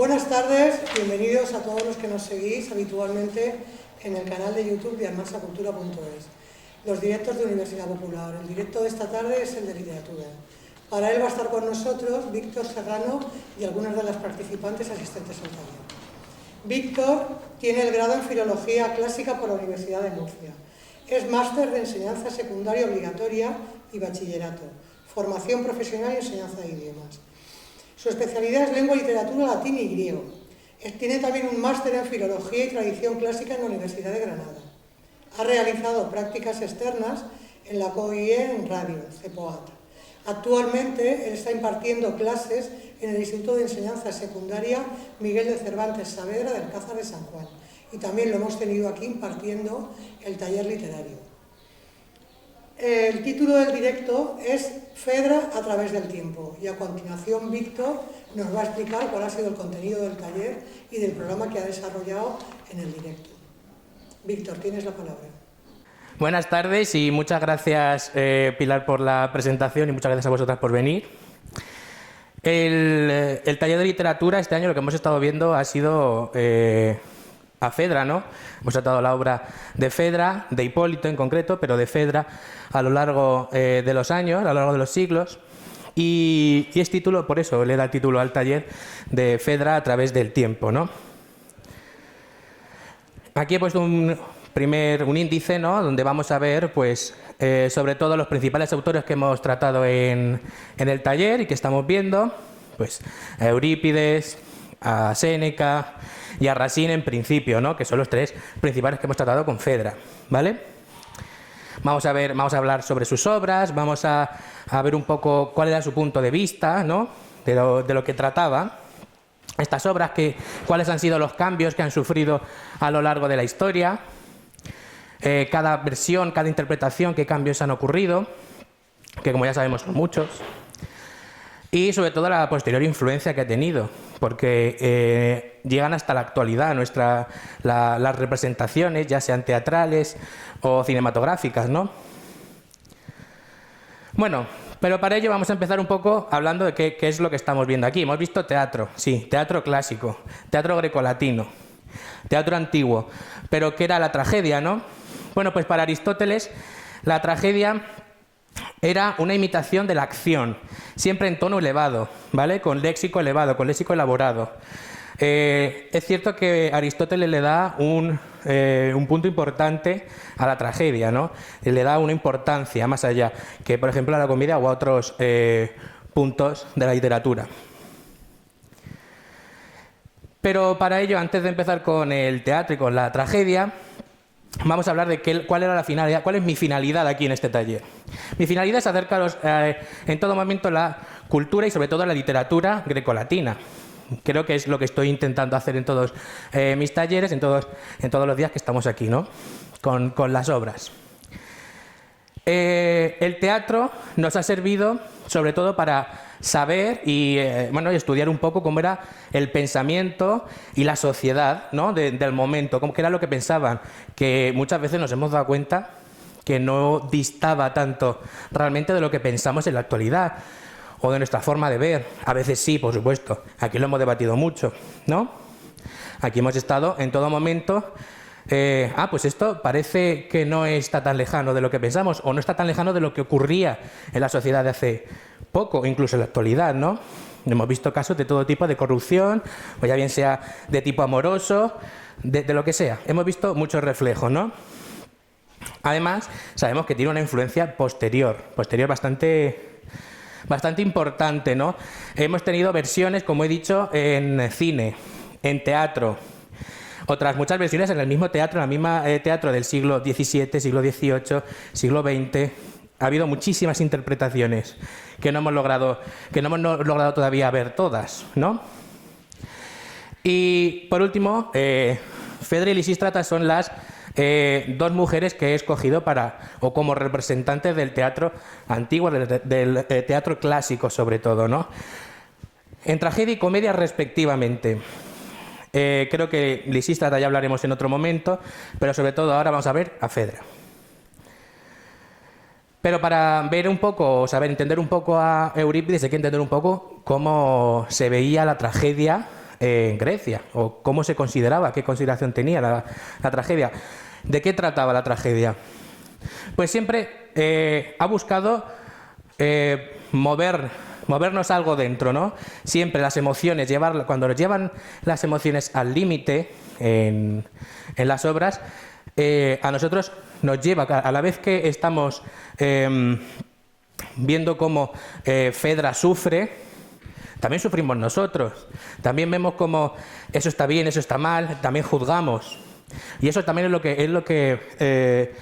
Buenas tardes, bienvenidos a todos los que nos seguís habitualmente en el canal de YouTube de almansacultura.es. Los directos de Universidad Popular. El directo de esta tarde es el de literatura. Para él va a estar con nosotros Víctor Serrano y algunas de las participantes asistentes al taller. Víctor tiene el grado en Filología Clásica por la Universidad de Murcia. Es máster de enseñanza secundaria obligatoria y bachillerato, formación profesional y enseñanza de idiomas. Su especialidad es lengua y literatura latín y griego. Tiene también un máster en Filología y Tradición Clásica en la Universidad de Granada. Ha realizado prácticas externas en la COIE en radio, CEPOAT. Actualmente él está impartiendo clases en el Instituto de Enseñanza Secundaria Miguel de Cervantes Saavedra del Alcázar de San Juan. Y también lo hemos tenido aquí impartiendo el taller literario. El título del directo es Fedra a través del tiempo y a continuación Víctor nos va a explicar cuál ha sido el contenido del taller y del programa que ha desarrollado en el directo. Víctor, tienes la palabra. Buenas tardes y muchas gracias Pilar por la presentación y muchas gracias a vosotras por venir. El taller de literatura este año lo que hemos estado viendo ha sido a Fedra, ¿no? Hemos tratado la obra de Fedra, de Hipólito en concreto, pero de Fedra a lo largo de los años, a lo largo de los siglos. Y es título, por eso le da el título al taller de Fedra a través del tiempo, ¿no? Aquí he puesto un índice, ¿no? Donde vamos a ver, pues, sobre todo los principales autores que hemos tratado en el taller y que estamos viendo, pues, a Eurípides, a Séneca y a Racine en principio, ¿no? Que son los tres principales que hemos tratado con Fedra, ¿vale? Vamos a hablar sobre sus obras, vamos a ver un poco cuál era su punto de vista, ¿no? De lo que trataba estas obras, cuáles han sido los cambios que han sufrido a lo largo de la historia, cada versión, cada interpretación, qué cambios han ocurrido, que como ya sabemos son muchos, y sobre todo la posterior influencia que ha tenido, porque llegan hasta la actualidad las representaciones, ya sean teatrales o cinematográficas, ¿no? Bueno, pero para ello vamos a empezar un poco hablando de qué es lo que estamos viendo aquí. Hemos visto teatro, sí, teatro clásico, teatro grecolatino, teatro antiguo, pero ¿qué era la tragedia, no? Bueno, pues para Aristóteles la tragedia era una imitación de la acción, siempre en tono elevado, ¿vale? Con léxico elevado, con léxico elaborado. Es cierto que Aristóteles le da un punto importante a la tragedia, ¿no? Le da una importancia más allá que, por ejemplo, a la comedia o a otros puntos de la literatura. Pero para ello, antes de empezar con el teatro y con la tragedia, vamos a hablar de cuál era la finalidad, cuál es mi finalidad aquí en este taller. Mi finalidad es acercaros en todo momento la cultura y sobre todo la literatura grecolatina. Creo que es lo que estoy intentando hacer en todos mis talleres, en todos los días que estamos aquí, ¿no? Con las obras. El teatro nos ha servido sobre todo para saber y estudiar un poco cómo era el pensamiento y la sociedad, ¿no? del momento, qué era lo que pensaban, que muchas veces nos hemos dado cuenta que no distaba tanto realmente de lo que pensamos en la actualidad o de nuestra forma de ver. A veces sí, por supuesto, aquí lo hemos debatido mucho, ¿no? Aquí hemos estado en todo momento, pues esto parece que no está tan lejano de lo que pensamos o no está tan lejano de lo que ocurría en la sociedad de hace poco, incluso en la actualidad, ¿no? Hemos visto casos de todo tipo de corrupción, o ya bien sea de tipo amoroso, de lo que sea. Hemos visto muchos reflejos, ¿no? Además, sabemos que tiene una influencia posterior bastante importante, ¿no? Hemos tenido versiones, como he dicho, en cine, en teatro, otras muchas versiones en el mismo teatro, en el mismo teatro del siglo XVII, siglo XVIII, siglo XX. Ha habido muchísimas interpretaciones que no hemos logrado todavía ver todas, ¿no? Y por último, Fedra y Lisístrata son las dos mujeres que he escogido como representantes del teatro antiguo, del teatro clásico sobre todo, ¿no? En tragedia y comedia respectivamente. Creo que Lisístrata ya hablaremos en otro momento, pero sobre todo ahora vamos a ver a Fedra. Pero para ver un poco, entender un poco a Eurípides, hay que entender un poco cómo se veía la tragedia en Grecia, o cómo se consideraba, qué consideración tenía la tragedia. ¿De qué trataba la tragedia? Pues siempre ha buscado movernos algo dentro, ¿no? Siempre las emociones, cuando nos llevan las emociones al límite en las obras, a nosotros nos lleva, a la vez que estamos viendo cómo Fedra sufre, también sufrimos nosotros. También vemos cómo eso está bien, eso está mal, también juzgamos. Y eso también es lo que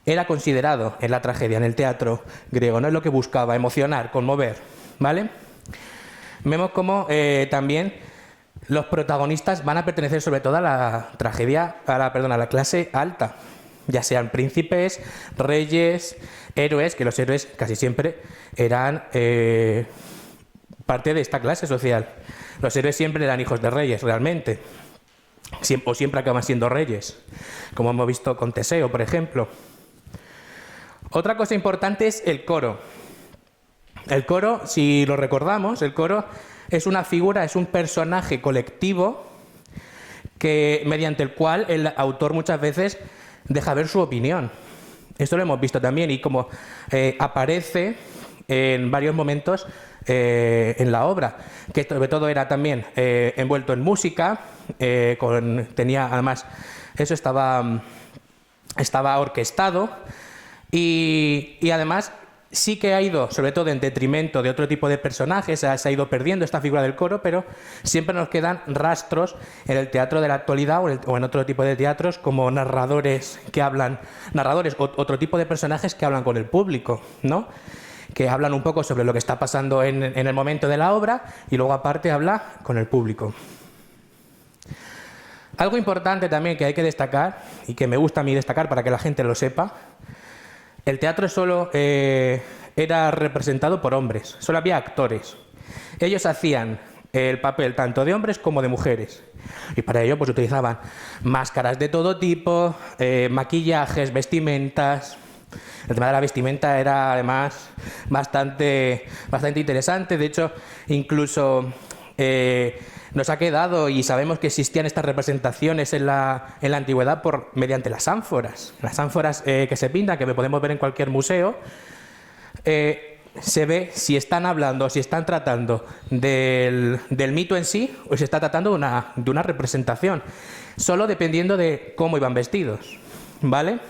era considerado en la tragedia, en el teatro griego, no es lo que buscaba, emocionar, conmover, ¿vale? Vemos cómo también los protagonistas van a pertenecer sobre todo a la tragedia, a la clase alta, ya sean príncipes, reyes, héroes, que los héroes casi siempre eran parte de esta clase social. Los héroes siempre eran hijos de reyes, realmente, o siempre acaban siendo reyes, como hemos visto con Teseo, por ejemplo. Otra cosa importante es el coro. El coro, si lo recordamos, el coro es una figura, es un personaje colectivo mediante el cual el autor muchas veces deja ver su opinión. Esto lo hemos visto también y como aparece en varios momentos en la obra, que sobre todo era también envuelto en música, tenía además, eso estaba orquestado y además sí que ha ido, sobre todo en detrimento de otro tipo de personajes, se ha ido perdiendo esta figura del coro, pero siempre nos quedan rastros en el teatro de la actualidad o en otro tipo de teatros como narradores o otro tipo de personajes que hablan con el público, ¿no? Que hablan un poco sobre lo que está pasando en el momento de la obra y luego aparte habla con el público. Algo importante también que hay que destacar y que me gusta a mí destacar para que la gente lo sepa, el teatro solo era representado por hombres, solo había actores. Ellos hacían el papel tanto de hombres como de mujeres y para ello pues utilizaban máscaras de todo tipo, maquillajes, vestimentas. El tema de la vestimenta era además bastante interesante. De hecho, incluso nos ha quedado y sabemos que existían estas representaciones en la antigüedad mediante las ánforas. Las ánforas que se pintan, que podemos ver en cualquier museo, se ve si están hablando, si están tratando del mito en sí o si está tratando de una representación, solo dependiendo de cómo iban vestidos, ¿vale?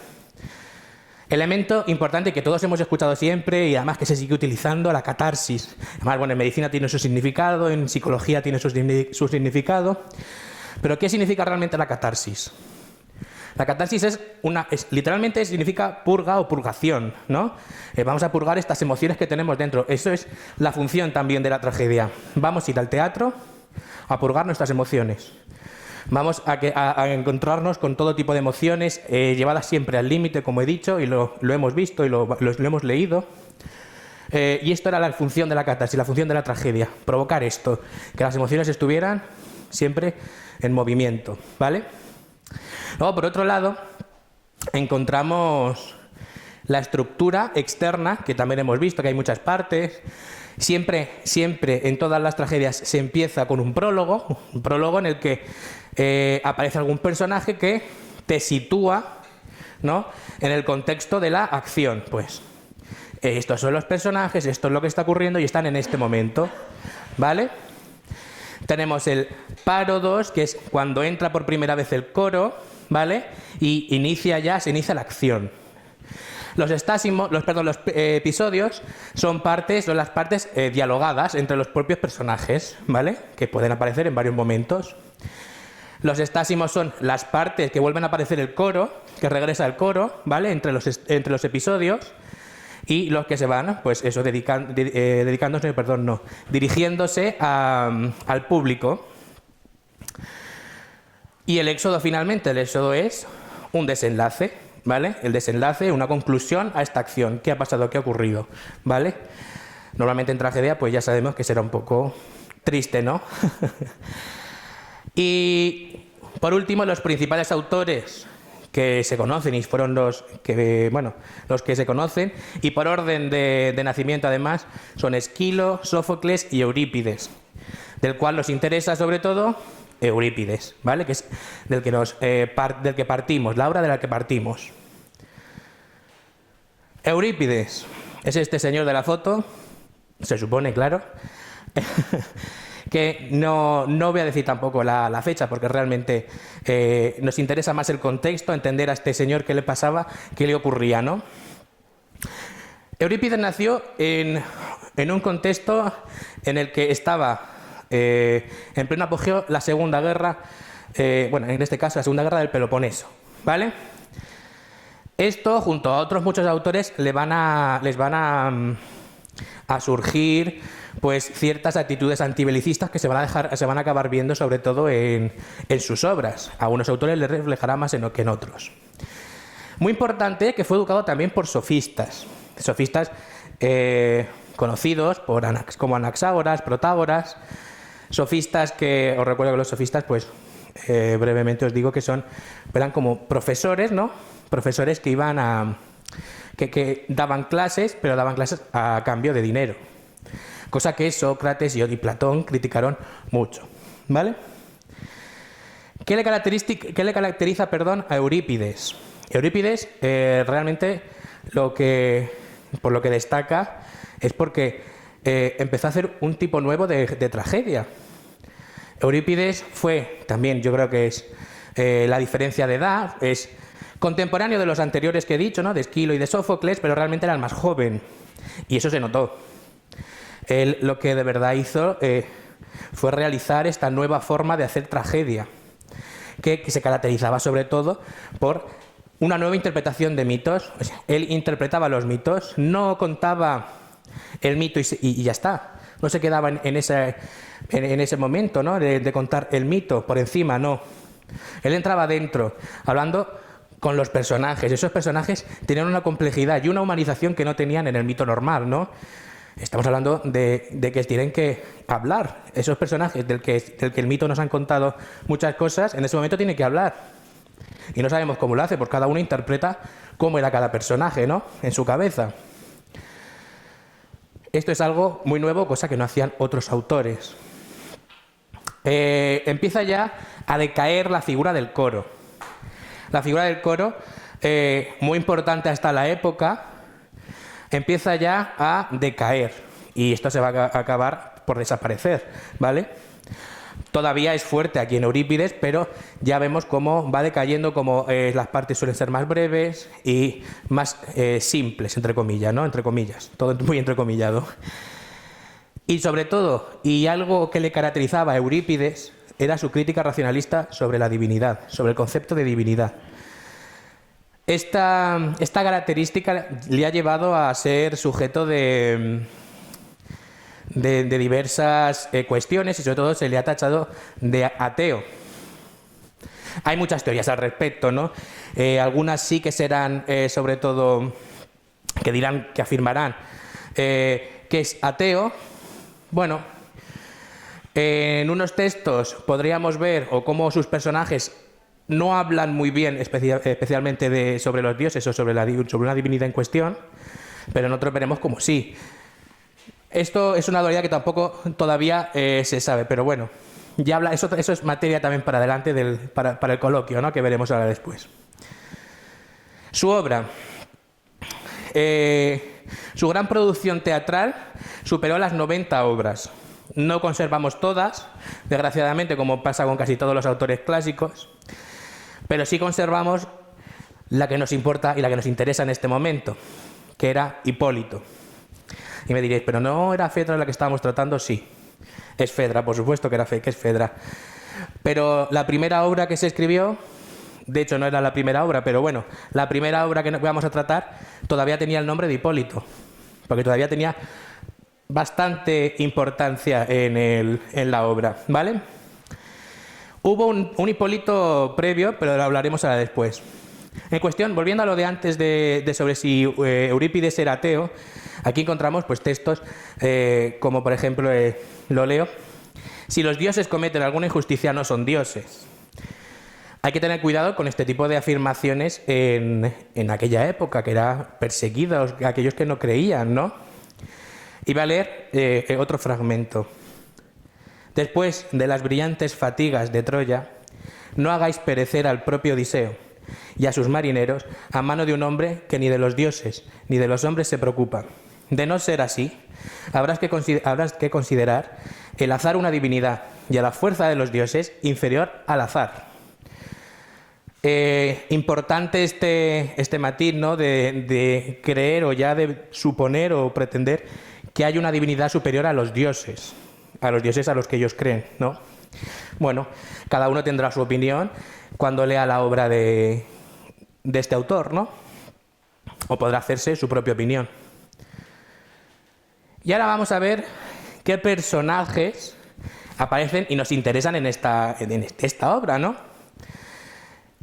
Elemento importante que todos hemos escuchado siempre y además que se sigue utilizando, la catarsis. Además, bueno, en medicina tiene su significado, en psicología tiene su significado. Pero ¿qué significa realmente la catarsis? La catarsis literalmente significa purga o purgación, ¿no? Vamos a purgar estas emociones que tenemos dentro. Eso es la función también de la tragedia. Vamos a ir al teatro a purgar nuestras emociones. Vamos a encontrarnos con todo tipo de emociones llevadas siempre al límite, como he dicho, y lo hemos visto y lo hemos leído. Y esto era la función de la catarsis, la función de la tragedia, provocar esto, que las emociones estuvieran siempre en movimiento, ¿vale? Luego, por otro lado, encontramos la estructura externa, que también hemos visto que hay muchas partes. Siempre en todas las tragedias se empieza con un prólogo en el que aparece algún personaje que te sitúa, ¿no?, en el contexto de la acción. Pues estos son los personajes, esto es lo que está ocurriendo y están en este momento, ¿vale? Tenemos el párodos, que es cuando entra por primera vez el coro, ¿vale? Y se inicia la acción. Los episodios son las partes dialogadas entre los propios personajes, ¿vale? Que pueden aparecer en varios momentos. Los estásimos son las partes que vuelven a aparecer el coro, que regresa el coro, ¿vale? Entre los episodios. Y los que se van, pues eso, dirigiéndose al público. Y el éxodo finalmente, el éxodo es un desenlace, ¿vale? El desenlace, una conclusión a esta acción. ¿Qué ha pasado? ¿Qué ha ocurrido? ¿Vale? Normalmente en tragedia pues ya sabemos que será un poco triste, ¿no? Y por último, los principales autores que se conocen y fueron los que se conocen y por orden de nacimiento además son Esquilo, Sófocles y Eurípides. del cual nos interesa sobre todo Eurípides, ¿vale? Que es del que partimos, la obra de la que partimos. Eurípides es este señor de la foto, se supone, claro, que no voy a decir tampoco la fecha, porque realmente nos interesa más el contexto, entender a este señor qué le pasaba, qué le ocurría, ¿no? Eurípides nació en un contexto en el que estaba en pleno apogeo la Segunda Guerra, bueno, en este caso la Segunda Guerra del Peloponeso, ¿vale? Esto, junto a otros muchos autores, les van a surgir pues ciertas actitudes antibelicistas que se van a acabar viendo sobre todo en sus obras. A unos autores les reflejará más que en otros. Muy importante que fue educado también por sofistas conocidos como Anaxágoras, Protágoras, sofistas que, os recuerdo que los sofistas, pues brevemente os digo que eran como profesores, ¿no? Profesores que iban que daban clases, pero daban clases a cambio de dinero. Cosa que Sócrates y Platón criticaron mucho, ¿vale? ¿Qué le caracteriza, a Eurípides? Eurípides realmente por lo que destaca es porque empezó a hacer un tipo nuevo de tragedia. Eurípides fue, también yo creo que es la diferencia de edad, es contemporáneo de los anteriores que he dicho, ¿no? De Esquilo y de Sófocles, pero realmente era el más joven. Y eso se notó. Él lo que de verdad hizo fue realizar esta nueva forma de hacer tragedia, que se caracterizaba sobre todo por una nueva interpretación de mitos. O sea, él interpretaba los mitos, no contaba el mito y ya está. No se quedaba en ese momento, ¿no? de contar el mito por encima, no. Él entraba dentro, hablando con los personajes. Esos personajes tenían una complejidad y una humanización que no tenían en el mito normal, ¿no? Estamos hablando de que tienen que hablar. Esos personajes del que el mito nos han contado muchas cosas, en ese momento tienen que hablar. Y no sabemos cómo lo hace, porque cada uno interpreta cómo era cada personaje, ¿no? En su cabeza. Esto es algo muy nuevo, cosa que no hacían otros autores. Empieza ya a decaer la figura del coro. La figura del coro, muy importante hasta la época, empieza ya a decaer y esto se va a acabar por desaparecer, ¿vale? Todavía es fuerte aquí en Eurípides, pero ya vemos cómo va decayendo, como las partes suelen ser más breves y más simples, entre comillas, ¿no? Entre comillas, todo muy entrecomillado. Y sobre todo, y algo que le caracterizaba a Eurípides, era su crítica racionalista sobre la divinidad, sobre el concepto de divinidad. Esta característica le ha llevado a ser sujeto de diversas cuestiones y sobre todo se le ha tachado de ateo. Hay muchas teorías al respecto, ¿no? Algunas sí que serán, sobre todo, que afirmarán que es ateo. Bueno, en unos textos podríamos ver o cómo sus personajes no hablan muy bien especialmente sobre los dioses o sobre una divinidad en cuestión, pero en otros veremos como sí. Esto es una dualidad que tampoco todavía se sabe, pero bueno, ya eso es materia también para adelante para el coloquio, ¿no? Que veremos ahora después. Su obra. Su gran producción teatral superó las 90 obras. No conservamos todas, desgraciadamente, como pasa con casi todos los autores clásicos, pero sí conservamos la que nos importa y la que nos interesa en este momento, que era Hipólito. Y me diréis, ¿pero no era Fedra la que estábamos tratando? Sí, es Fedra, por supuesto que es Fedra. Pero la primera obra que se escribió, de hecho no era la primera obra, pero bueno, la primera obra que vamos a tratar todavía tenía el nombre de Hipólito, porque todavía tenía bastante importancia en la obra, ¿vale? Hubo un Hipólito previo, pero lo hablaremos ahora después. En cuestión, volviendo a lo de antes sobre si Eurípides era ateo, aquí encontramos pues textos como por ejemplo, lo leo: si los dioses cometen alguna injusticia no son dioses. Hay que tener cuidado con este tipo de afirmaciones en aquella época, que eran perseguidos aquellos que no creían, ¿no? Y voy a leer otro fragmento. Después de las brillantes fatigas de Troya, no hagáis perecer al propio Odiseo y a sus marineros a mano de un hombre que ni de los dioses ni de los hombres se preocupa. De no ser así, habrás que considerar el azar una divinidad y a la fuerza de los dioses inferior al azar. Importante este matiz, ¿no? de creer o ya de suponer o pretender que hay una divinidad superior a los dioses a los que ellos creen, ¿no? Bueno, cada uno tendrá su opinión cuando lea la obra de este autor, ¿no? O podrá hacerse su propia opinión. Y ahora vamos a ver qué personajes aparecen y nos interesan en esta obra, ¿no?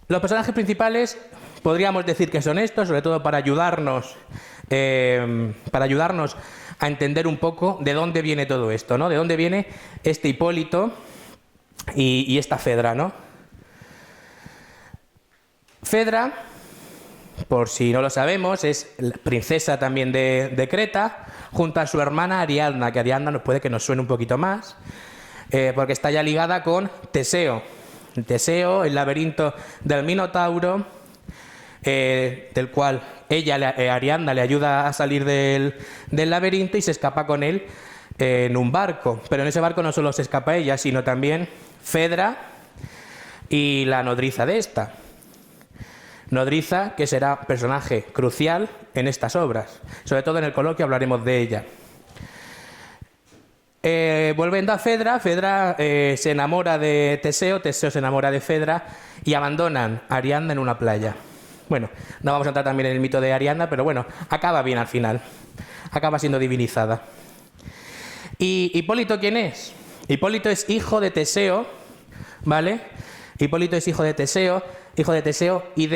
Los personajes principales podríamos decir que son estos, sobre todo para ayudarnos a entender un poco de dónde viene todo esto, ¿no? De dónde viene este Hipólito y esta Fedra, ¿no? Fedra, por si no lo sabemos, es la princesa también de Creta, junto a su hermana Ariadna, que Ariadna puede que nos suene un poquito más, porque está ya ligada con Teseo. Teseo, el laberinto del Minotauro, del cual Ariadna le ayuda a salir del laberinto y se escapa con él en un barco. Pero en ese barco no solo se escapa ella, sino también Fedra y la nodriza de esta. Nodriza, que será personaje crucial en estas obras. Sobre todo en el coloquio hablaremos de ella. Volviendo a Fedra, Fedra se enamora de Teseo, Teseo se enamora de Fedra y abandonan a Ariadna en una playa. Bueno, no vamos a entrar también en el mito de Ariadna, pero bueno, acaba bien al final. Acaba siendo divinizada. ¿Y Hipólito quién es? Hipólito es hijo de Teseo, ¿vale? Hipólito es hijo de Teseo y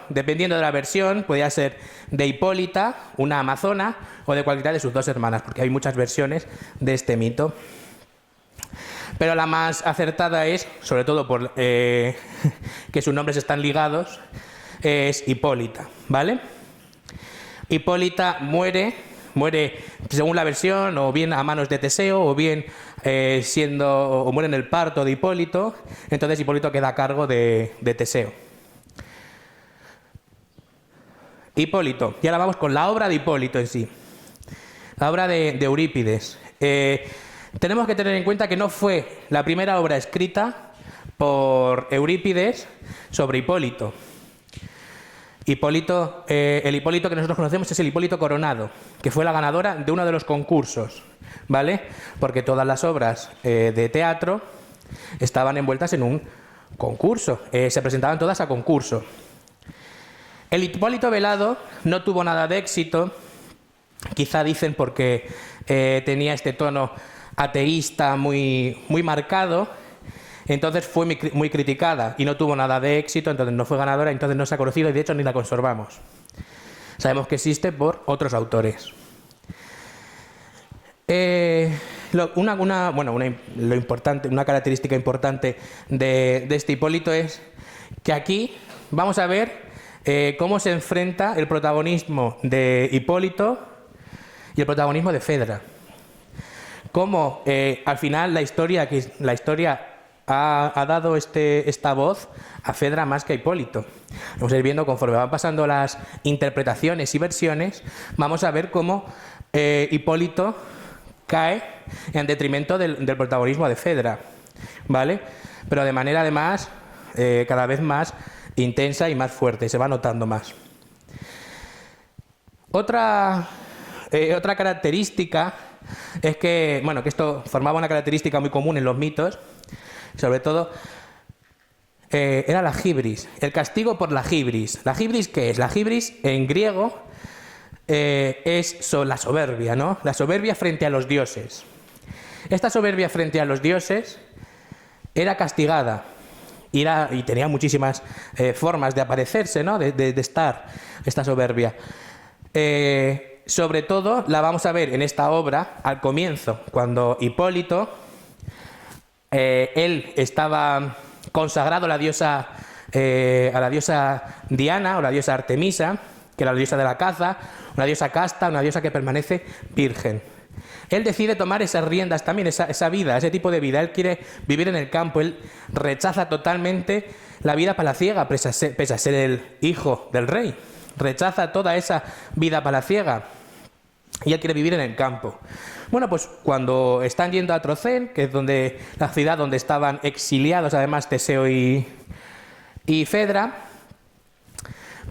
dependiendo de la versión, podría ser de Hipólita, una amazona, o de cualquiera de sus dos hermanas, porque hay muchas versiones de este mito. Pero la más acertada es, sobre todo por que sus nombres están ligados, es Hipólita, ¿vale? Hipólita muere, según la versión, o bien a manos de Teseo, o bien muere en el parto de Hipólito. Entonces Hipólito queda a cargo de Teseo. Hipólito. Y ahora vamos con la obra de Hipólito en sí. La obra de Eurípides. Tenemos que tener en cuenta que no fue la primera obra escrita por Eurípides sobre Hipólito. El Hipólito que nosotros conocemos es el Hipólito Coronado, que fue la ganadora de uno de los concursos, ¿vale? Porque todas las obras de teatro estaban envueltas en un concurso, se presentaban todas a concurso. El Hipólito Velado no tuvo nada de éxito, quizá dicen porque tenía este tono ateísta muy marcado. Entonces fue muy criticada y no tuvo nada de éxito, entonces no fue ganadora, entonces no se ha conocido y de hecho ni la conservamos. Sabemos que existe por otros autores. Una característica importante de este Hipólito es que aquí vamos a ver cómo se enfrenta el protagonismo de Hipólito y el protagonismo de Fedra. Cómo al final la historia ha dado esta voz a Fedra más que a Hipólito. Vamos a ir viendo conforme van pasando las interpretaciones y versiones, vamos a ver cómo Hipólito cae en detrimento del protagonismo de Fedra, ¿vale? Pero de manera además cada vez más intensa y más fuerte, se va notando más. Otra característica es que esto formaba una característica muy común en los mitos. Sobre todo, era la gibris, el castigo por la gibris. ¿La gibris qué es? La gibris en griego es la soberbia, ¿no? La soberbia frente a los dioses. Esta soberbia frente a los dioses era castigada y tenía muchísimas formas de aparecerse, ¿no? de estar esta soberbia. Sobre todo la vamos a ver en esta obra al comienzo, cuando Hipólito... él estaba consagrado a la diosa Diana o la diosa Artemisa, que era la diosa de la caza, una diosa casta, una diosa que permanece virgen. Él decide tomar esas riendas también, esa vida, ese tipo de vida. Él quiere vivir en el campo, él rechaza totalmente la vida palaciega, pese a ser el hijo del rey. Rechaza toda esa vida palaciega y él quiere vivir en el campo. Bueno, pues cuando están yendo a Trocén, que es la ciudad donde estaban exiliados además Teseo y Fedra,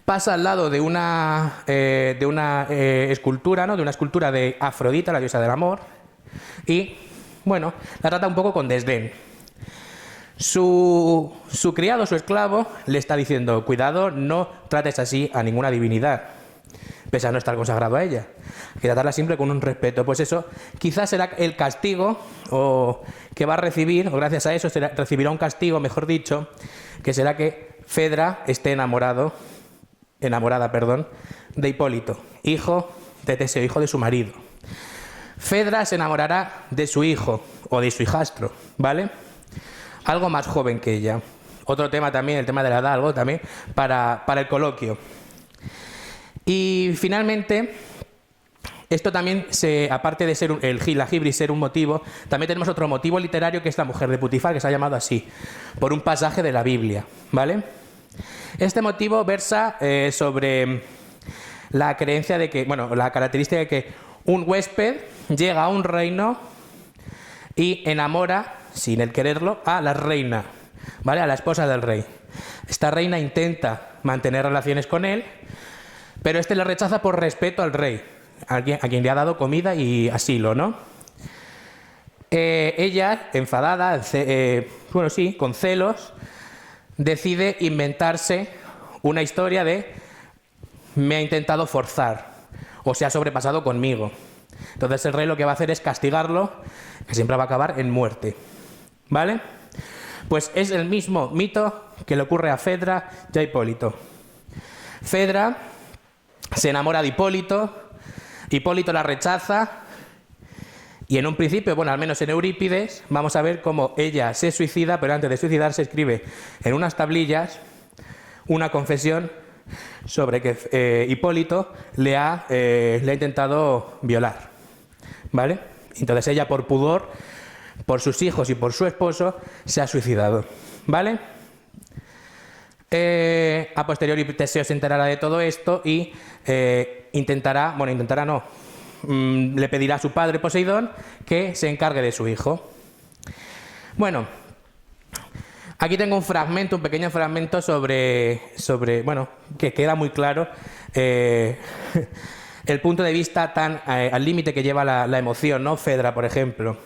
pasa al lado de una escultura, ¿no? De una escultura de Afrodita, la diosa del amor, y bueno, la trata un poco con desdén. Su criado, su esclavo, le está diciendo: cuidado, no trates así a ninguna divinidad, pese a no estar consagrado a ella, que tratarla siempre con un respeto. Pues eso quizás será el castigo que va a recibir, o gracias a eso recibirá un castigo, mejor dicho, que será que Fedra esté enamorada, de Hipólito, hijo de Teseo, hijo de su marido. Fedra se enamorará de su hijo, o de su hijastro, ¿vale? Algo más joven que ella. Otro tema también, el tema de la edad, algo también para el coloquio. Y finalmente, esto también, aparte de ser la Hibris ser un motivo, también tenemos otro motivo literario, que es la mujer de Putifar, que se ha llamado así, por un pasaje de la Biblia, ¿vale? Este motivo versa sobre la creencia de que, bueno, la característica de que un huésped llega a un reino y enamora, sin él quererlo, a la reina, ¿vale? A la esposa del rey. Esta reina intenta mantener relaciones con él, pero este le rechaza por respeto al rey, a quien le ha dado comida y asilo, ¿no? Ella, enfadada, con celos, decide inventarse una historia de: me ha intentado forzar o se ha sobrepasado conmigo. Entonces el rey lo que va a hacer es castigarlo, que siempre va a acabar en muerte, ¿vale? Pues es el mismo mito que le ocurre a Fedra y a Hipólito. Fedra se enamora de Hipólito, Hipólito la rechaza, y en un principio, bueno, al menos en Eurípides, vamos a ver cómo ella se suicida, pero antes de suicidarse escribe en unas tablillas una confesión sobre que Hipólito le ha intentado violar, ¿vale? Entonces ella, por pudor, por sus hijos y por su esposo, se ha suicidado, ¿vale? A posteriori Teseo se enterará de todo esto y le pedirá a su padre Poseidón que se encargue de su hijo. Bueno, aquí tengo un pequeño fragmento sobre que queda muy claro el punto de vista tan al límite que lleva la emoción, ¿no? Fedra, por ejemplo.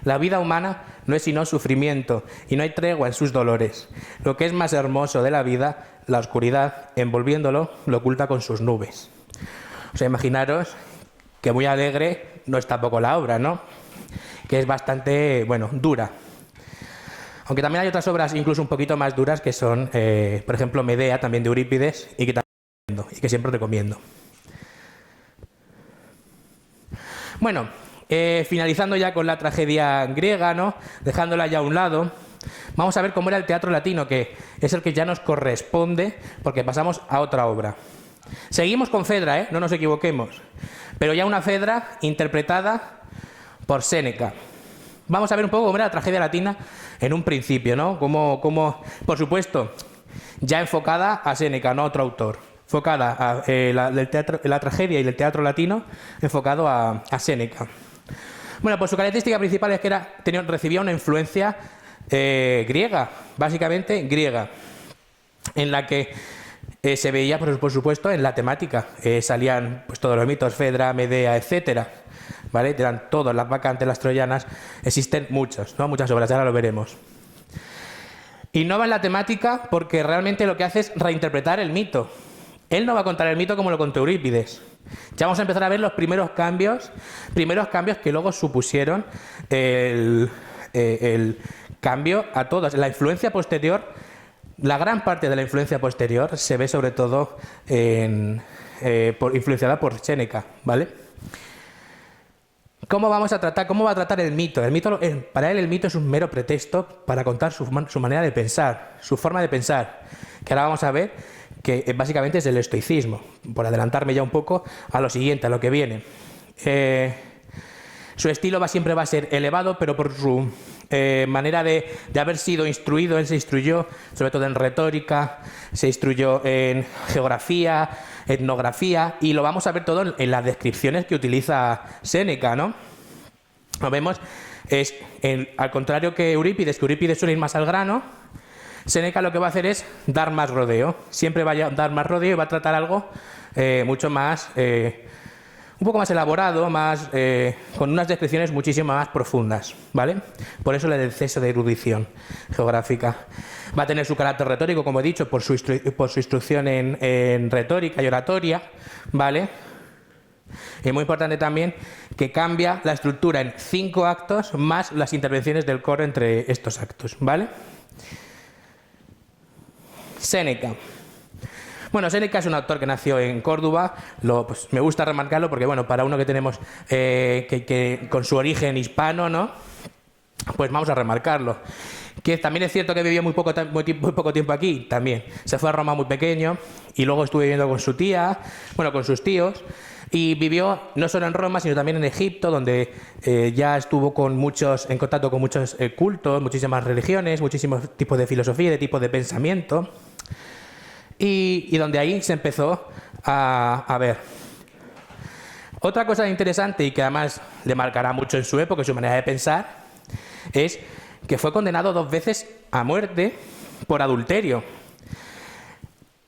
La vida humana no es sino sufrimiento y no hay tregua en sus dolores. Lo que es más hermoso de la vida, la oscuridad, envolviéndolo, lo oculta con sus nubes. O sea, imaginaros que muy alegre no es tampoco la obra, ¿no? Que es bastante, dura. Aunque también hay otras obras incluso un poquito más duras que son, por ejemplo, Medea, también de Eurípides, y que siempre recomiendo. Bueno, finalizando ya con la tragedia griega, ¿no? Dejándola ya a un lado, vamos a ver cómo era el teatro latino, que es el que ya nos corresponde, porque pasamos a otra obra. Seguimos con Fedra, no nos equivoquemos, pero ya una Fedra interpretada por Séneca. Vamos a ver un poco cómo era la tragedia latina en un principio, ¿no? Como, por supuesto, ya enfocada a Séneca, no a otro autor. Enfocada a la tragedia y el teatro latino, enfocado a Séneca. Bueno, pues su característica principal es que recibía una influencia griega, básicamente griega, en la que se veía, por supuesto, en la temática. Salían pues todos los mitos, Fedra, Medea, etcétera, ¿vale? Eran todas las bacantes, las troyanas. Existen muchos, ¿no? Muchas obras, ahora lo veremos. Innova en la temática porque realmente lo que hace es reinterpretar el mito. Él no va a contar el mito como lo contó Eurípides. Ya vamos a empezar a ver los primeros cambios que luego supusieron el cambio a todos. La influencia posterior, la gran parte de la influencia posterior se ve sobre todo influenciada por Séneca, ¿vale? ¿Cómo va a tratar el mito? Para él el mito es un mero pretexto para contar su manera de pensar, su forma de pensar, que ahora vamos a ver que básicamente es el estoicismo, por adelantarme ya un poco a lo siguiente, a lo que viene. Su estilo siempre va a ser elevado, pero por su manera de haber sido instruido. Él se instruyó sobre todo en retórica, se instruyó en geografía, etnografía, y lo vamos a ver todo en las descripciones que utiliza Séneca, ¿no? Lo vemos, al contrario que Eurípides suele ir más al grano, Séneca lo que va a hacer es dar más rodeo. Siempre va a dar más rodeo y va a tratar algo mucho más, un poco más elaborado, con unas descripciones muchísimo más profundas, ¿vale? Por eso el exceso de erudición geográfica. Va a tener su carácter retórico, como he dicho, por su instrucción en retórica y oratoria, ¿vale? Es muy importante también que cambia la estructura en 5 actos más las intervenciones del coro entre estos actos, ¿vale? Séneca. Bueno, Séneca es un autor que nació en Córdoba. Pues, me gusta remarcarlo porque, bueno, para uno que tenemos con su origen hispano, ¿no? Pues vamos a remarcarlo. Que también es cierto que vivió muy poco tiempo aquí, también. Se fue a Roma muy pequeño y luego estuvo viviendo con su tía, con sus tíos. Y vivió no solo en Roma, sino también en Egipto, donde ya estuvo en contacto con muchos cultos, muchísimas religiones, muchísimos tipos de filosofía y de tipos de pensamiento. Y donde ahí se empezó a ver. Otra cosa interesante y que además le marcará mucho en su época y su manera de pensar es que fue condenado 2 veces a muerte por adulterio.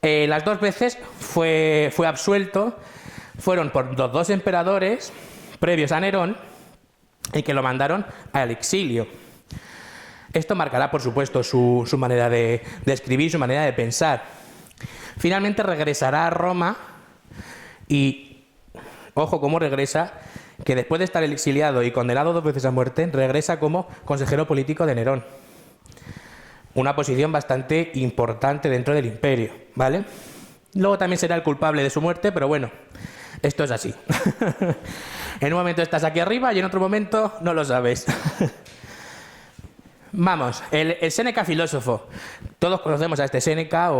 Las 2 veces fue absuelto, fueron por los 2 emperadores previos a Nerón y que lo mandaron al exilio. Esto marcará, por supuesto, su manera de escribir, su manera de pensar. Finalmente regresará a Roma y, ojo cómo regresa, que después de estar exiliado y condenado 2 veces a muerte, regresa como consejero político de Nerón. Una posición bastante importante dentro del imperio, ¿vale? Luego también será el culpable de su muerte, pero bueno, esto es así. En un momento estás aquí arriba y en otro momento no lo sabes. Vamos, el Séneca filósofo. Todos conocemos a este Séneca,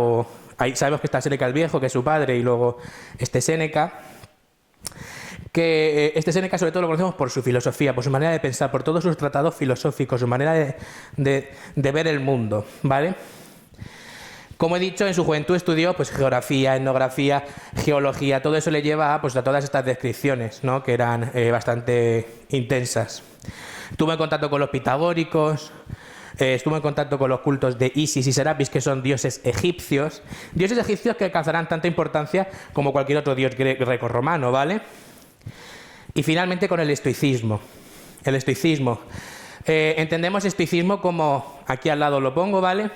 ahí sabemos que está Séneca el Viejo, que es su padre, y luego este Séneca. Que este Séneca sobre todo lo conocemos por su filosofía, por su manera de pensar, por todos sus tratados filosóficos, su manera de ver el mundo, ¿vale? Como he dicho, en su juventud estudió pues, geografía, etnografía, geología, todo eso le lleva pues, a todas estas descripciones, ¿no? Que eran bastante intensas. Estuvo en contacto con los pitagóricos, estuvo en contacto con los cultos de Isis y Serapis, que son dioses egipcios que alcanzarán tanta importancia como cualquier otro dios greco-romano, ¿vale? Y finalmente con el estoicismo. El estoicismo. Entendemos estoicismo como, aquí al lado lo pongo, ¿vale?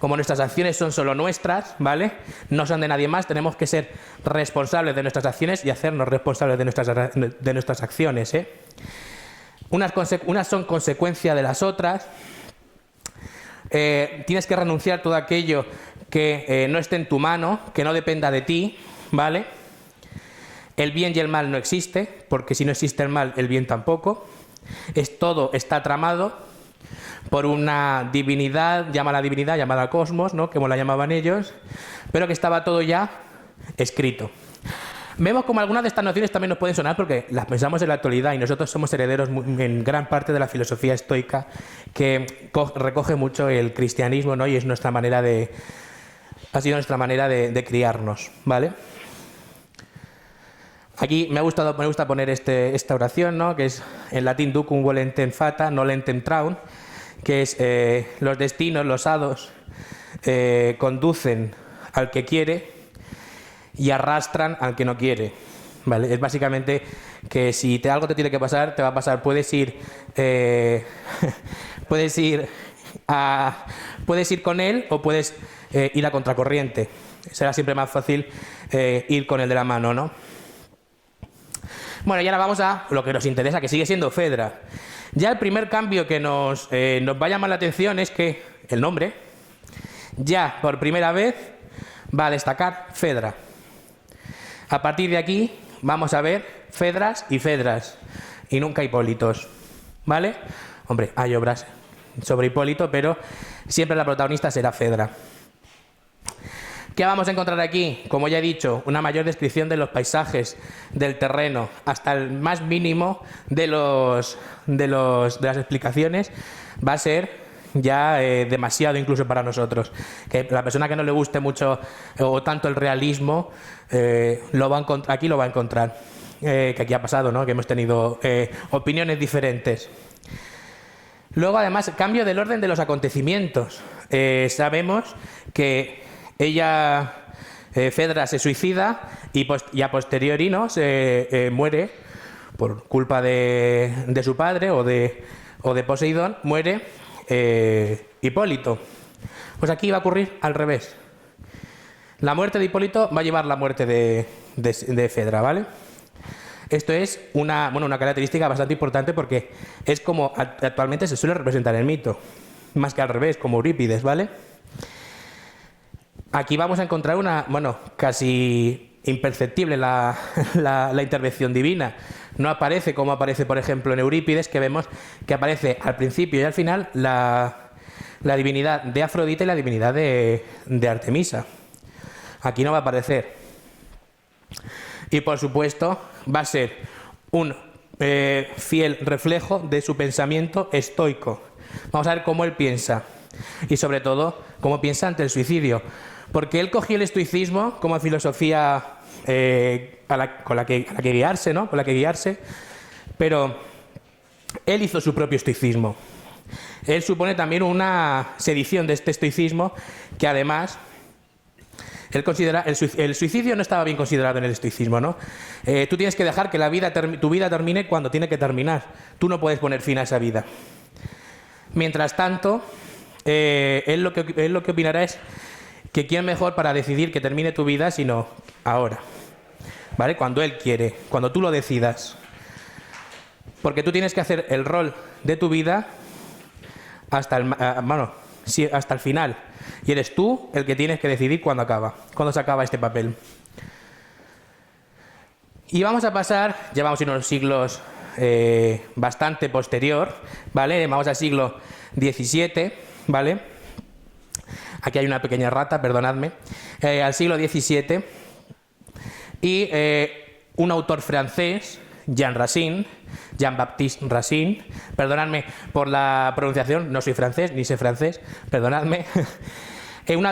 Como nuestras acciones son solo nuestras, ¿vale? No son de nadie más, tenemos que ser responsables de nuestras acciones y hacernos responsables de nuestras acciones, ¿eh? Unas son consecuencia de las otras. Tienes que renunciar a todo aquello que no esté en tu mano, que no dependa de ti, ¿vale? El bien y el mal no existe, porque si no existe el mal, el bien tampoco. Todo está tramado por una divinidad, llamada cosmos, ¿no? Como la llamaban ellos, pero que estaba todo ya escrito. Vemos como algunas de estas nociones también nos pueden sonar porque las pensamos en la actualidad y nosotros somos herederos en gran parte de la filosofía estoica que recoge mucho el cristianismo, ¿no? Y es ha sido nuestra manera de criarnos, ¿vale? Aquí me gusta poner esta oración, ¿no? Que es en latín ducum volentem fata, nolentem traum, que es los destinos, los hados, conducen al que quiere y arrastran al que no quiere, ¿vale? Es básicamente que si algo te tiene que pasar, te va a pasar. Puedes ir con él o puedes ir a contracorriente. Será siempre más fácil ir con el de la mano, ¿no? Bueno, y ahora vamos a lo que nos interesa, que sigue siendo Fedra. Ya el primer cambio que nos va a llamar la atención es que el nombre, ya por primera vez, va a destacar Fedra. A partir de aquí vamos a ver Fedras y Fedras, y nunca Hipólitos, ¿vale? Hombre, hay obras sobre Hipólito, pero siempre la protagonista será Fedra. ¿Qué vamos a encontrar aquí? Como ya he dicho, una mayor descripción de los paisajes, del terreno, hasta el más mínimo de las explicaciones va a ser ya demasiado incluso para nosotros. Que la persona que no le guste mucho o tanto el realismo, aquí lo va a encontrar. Que aquí ha pasado, ¿no? Que hemos tenido opiniones diferentes. Luego, además, cambio del orden de los acontecimientos. Sabemos que ella, Fedra, se suicida y a posteriori, ¿no? Muere por culpa de su padre o de Poseidón, muere Hipólito. Pues aquí va a ocurrir al revés. La muerte de Hipólito va a llevar la muerte de Fedra, ¿vale? Esto es una característica bastante importante porque es como actualmente se suele representar el mito, más que al revés, como Eurípides, ¿vale? Aquí vamos a encontrar casi imperceptible la intervención divina. No aparece como aparece, por ejemplo, en Eurípides, que vemos que aparece al principio y al final la divinidad de Afrodita y la divinidad de Artemisa. Aquí no va a aparecer. Y por supuesto va a ser un fiel reflejo de su pensamiento estoico. Vamos a ver cómo él piensa y sobre todo cómo piensa ante el suicidio. Porque él cogió el estoicismo como filosofía con la que guiarse, ¿no? Con la que guiarse, pero él hizo su propio estoicismo. Él supone también una sedición de este estoicismo que además él considera el suicidio no estaba bien considerado en el estoicismo, ¿no? Tú tienes que dejar que tu vida termine cuando tiene que terminar. Tú no puedes poner fin a esa vida. Mientras tanto, él lo que opinará es que quién mejor para decidir que termine tu vida sino ahora, ¿vale? Cuando él quiere, cuando tú lo decidas. Porque tú tienes que hacer el rol de tu vida hasta el final. Y eres tú el que tienes que decidir cuándo se acaba este papel. Y vamos a pasar, llevamos unos siglos bastante posterior, ¿vale? Vamos al siglo XVII, ¿vale? Aquí hay una pequeña rata, perdonadme. Al siglo XVII. Y un autor francés, Jean-Baptiste Racine, perdonadme por la pronunciación, no soy francés, ni sé francés, perdonadme. Un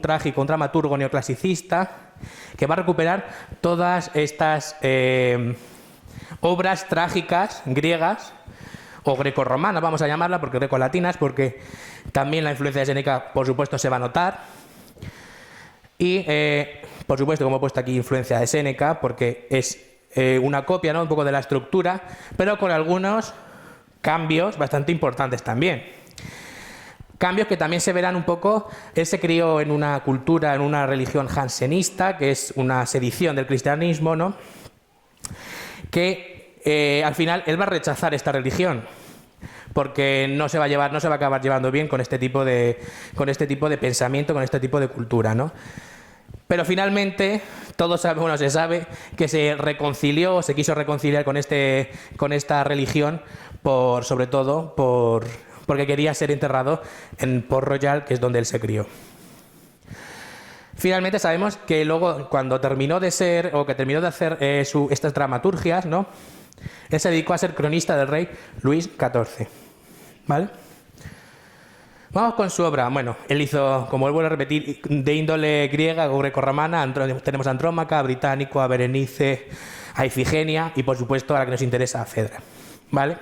trágico, un dramaturgo neoclasicista que va a recuperar todas estas obras trágicas griegas o grecorromanas, vamos a llamarla, porque grecolatinas, porque también la influencia de Séneca, por supuesto, se va a notar. Y, por supuesto, como he puesto aquí, influencia de Séneca, porque es una copia, ¿no? Un poco de la estructura, pero con algunos cambios bastante importantes también. Cambios que también se verán un poco. Él se crió en una cultura, en una religión jansenista, que es una sedición del cristianismo, ¿no? Que al final él va a rechazar esta religión porque no se va a acabar llevando bien con este tipo de pensamiento, con este tipo de cultura, ¿no? Pero finalmente se sabe que se quiso reconciliar con esta religión sobre todo porque quería ser enterrado en Port Royal, que es donde él se crió. Finalmente sabemos que luego, cuando terminó de hacer estas dramaturgias, ¿no? Él se dedicó a ser cronista del rey Luis XIV, ¿vale? Vamos con su obra. Bueno, él hizo, como él vuelve a repetir, de índole griega o grecorromana. Tenemos a Andrómaca, a Británico, a Berenice, a Ifigenia y, por supuesto, a la que nos interesa, a Fedra, ¿vale?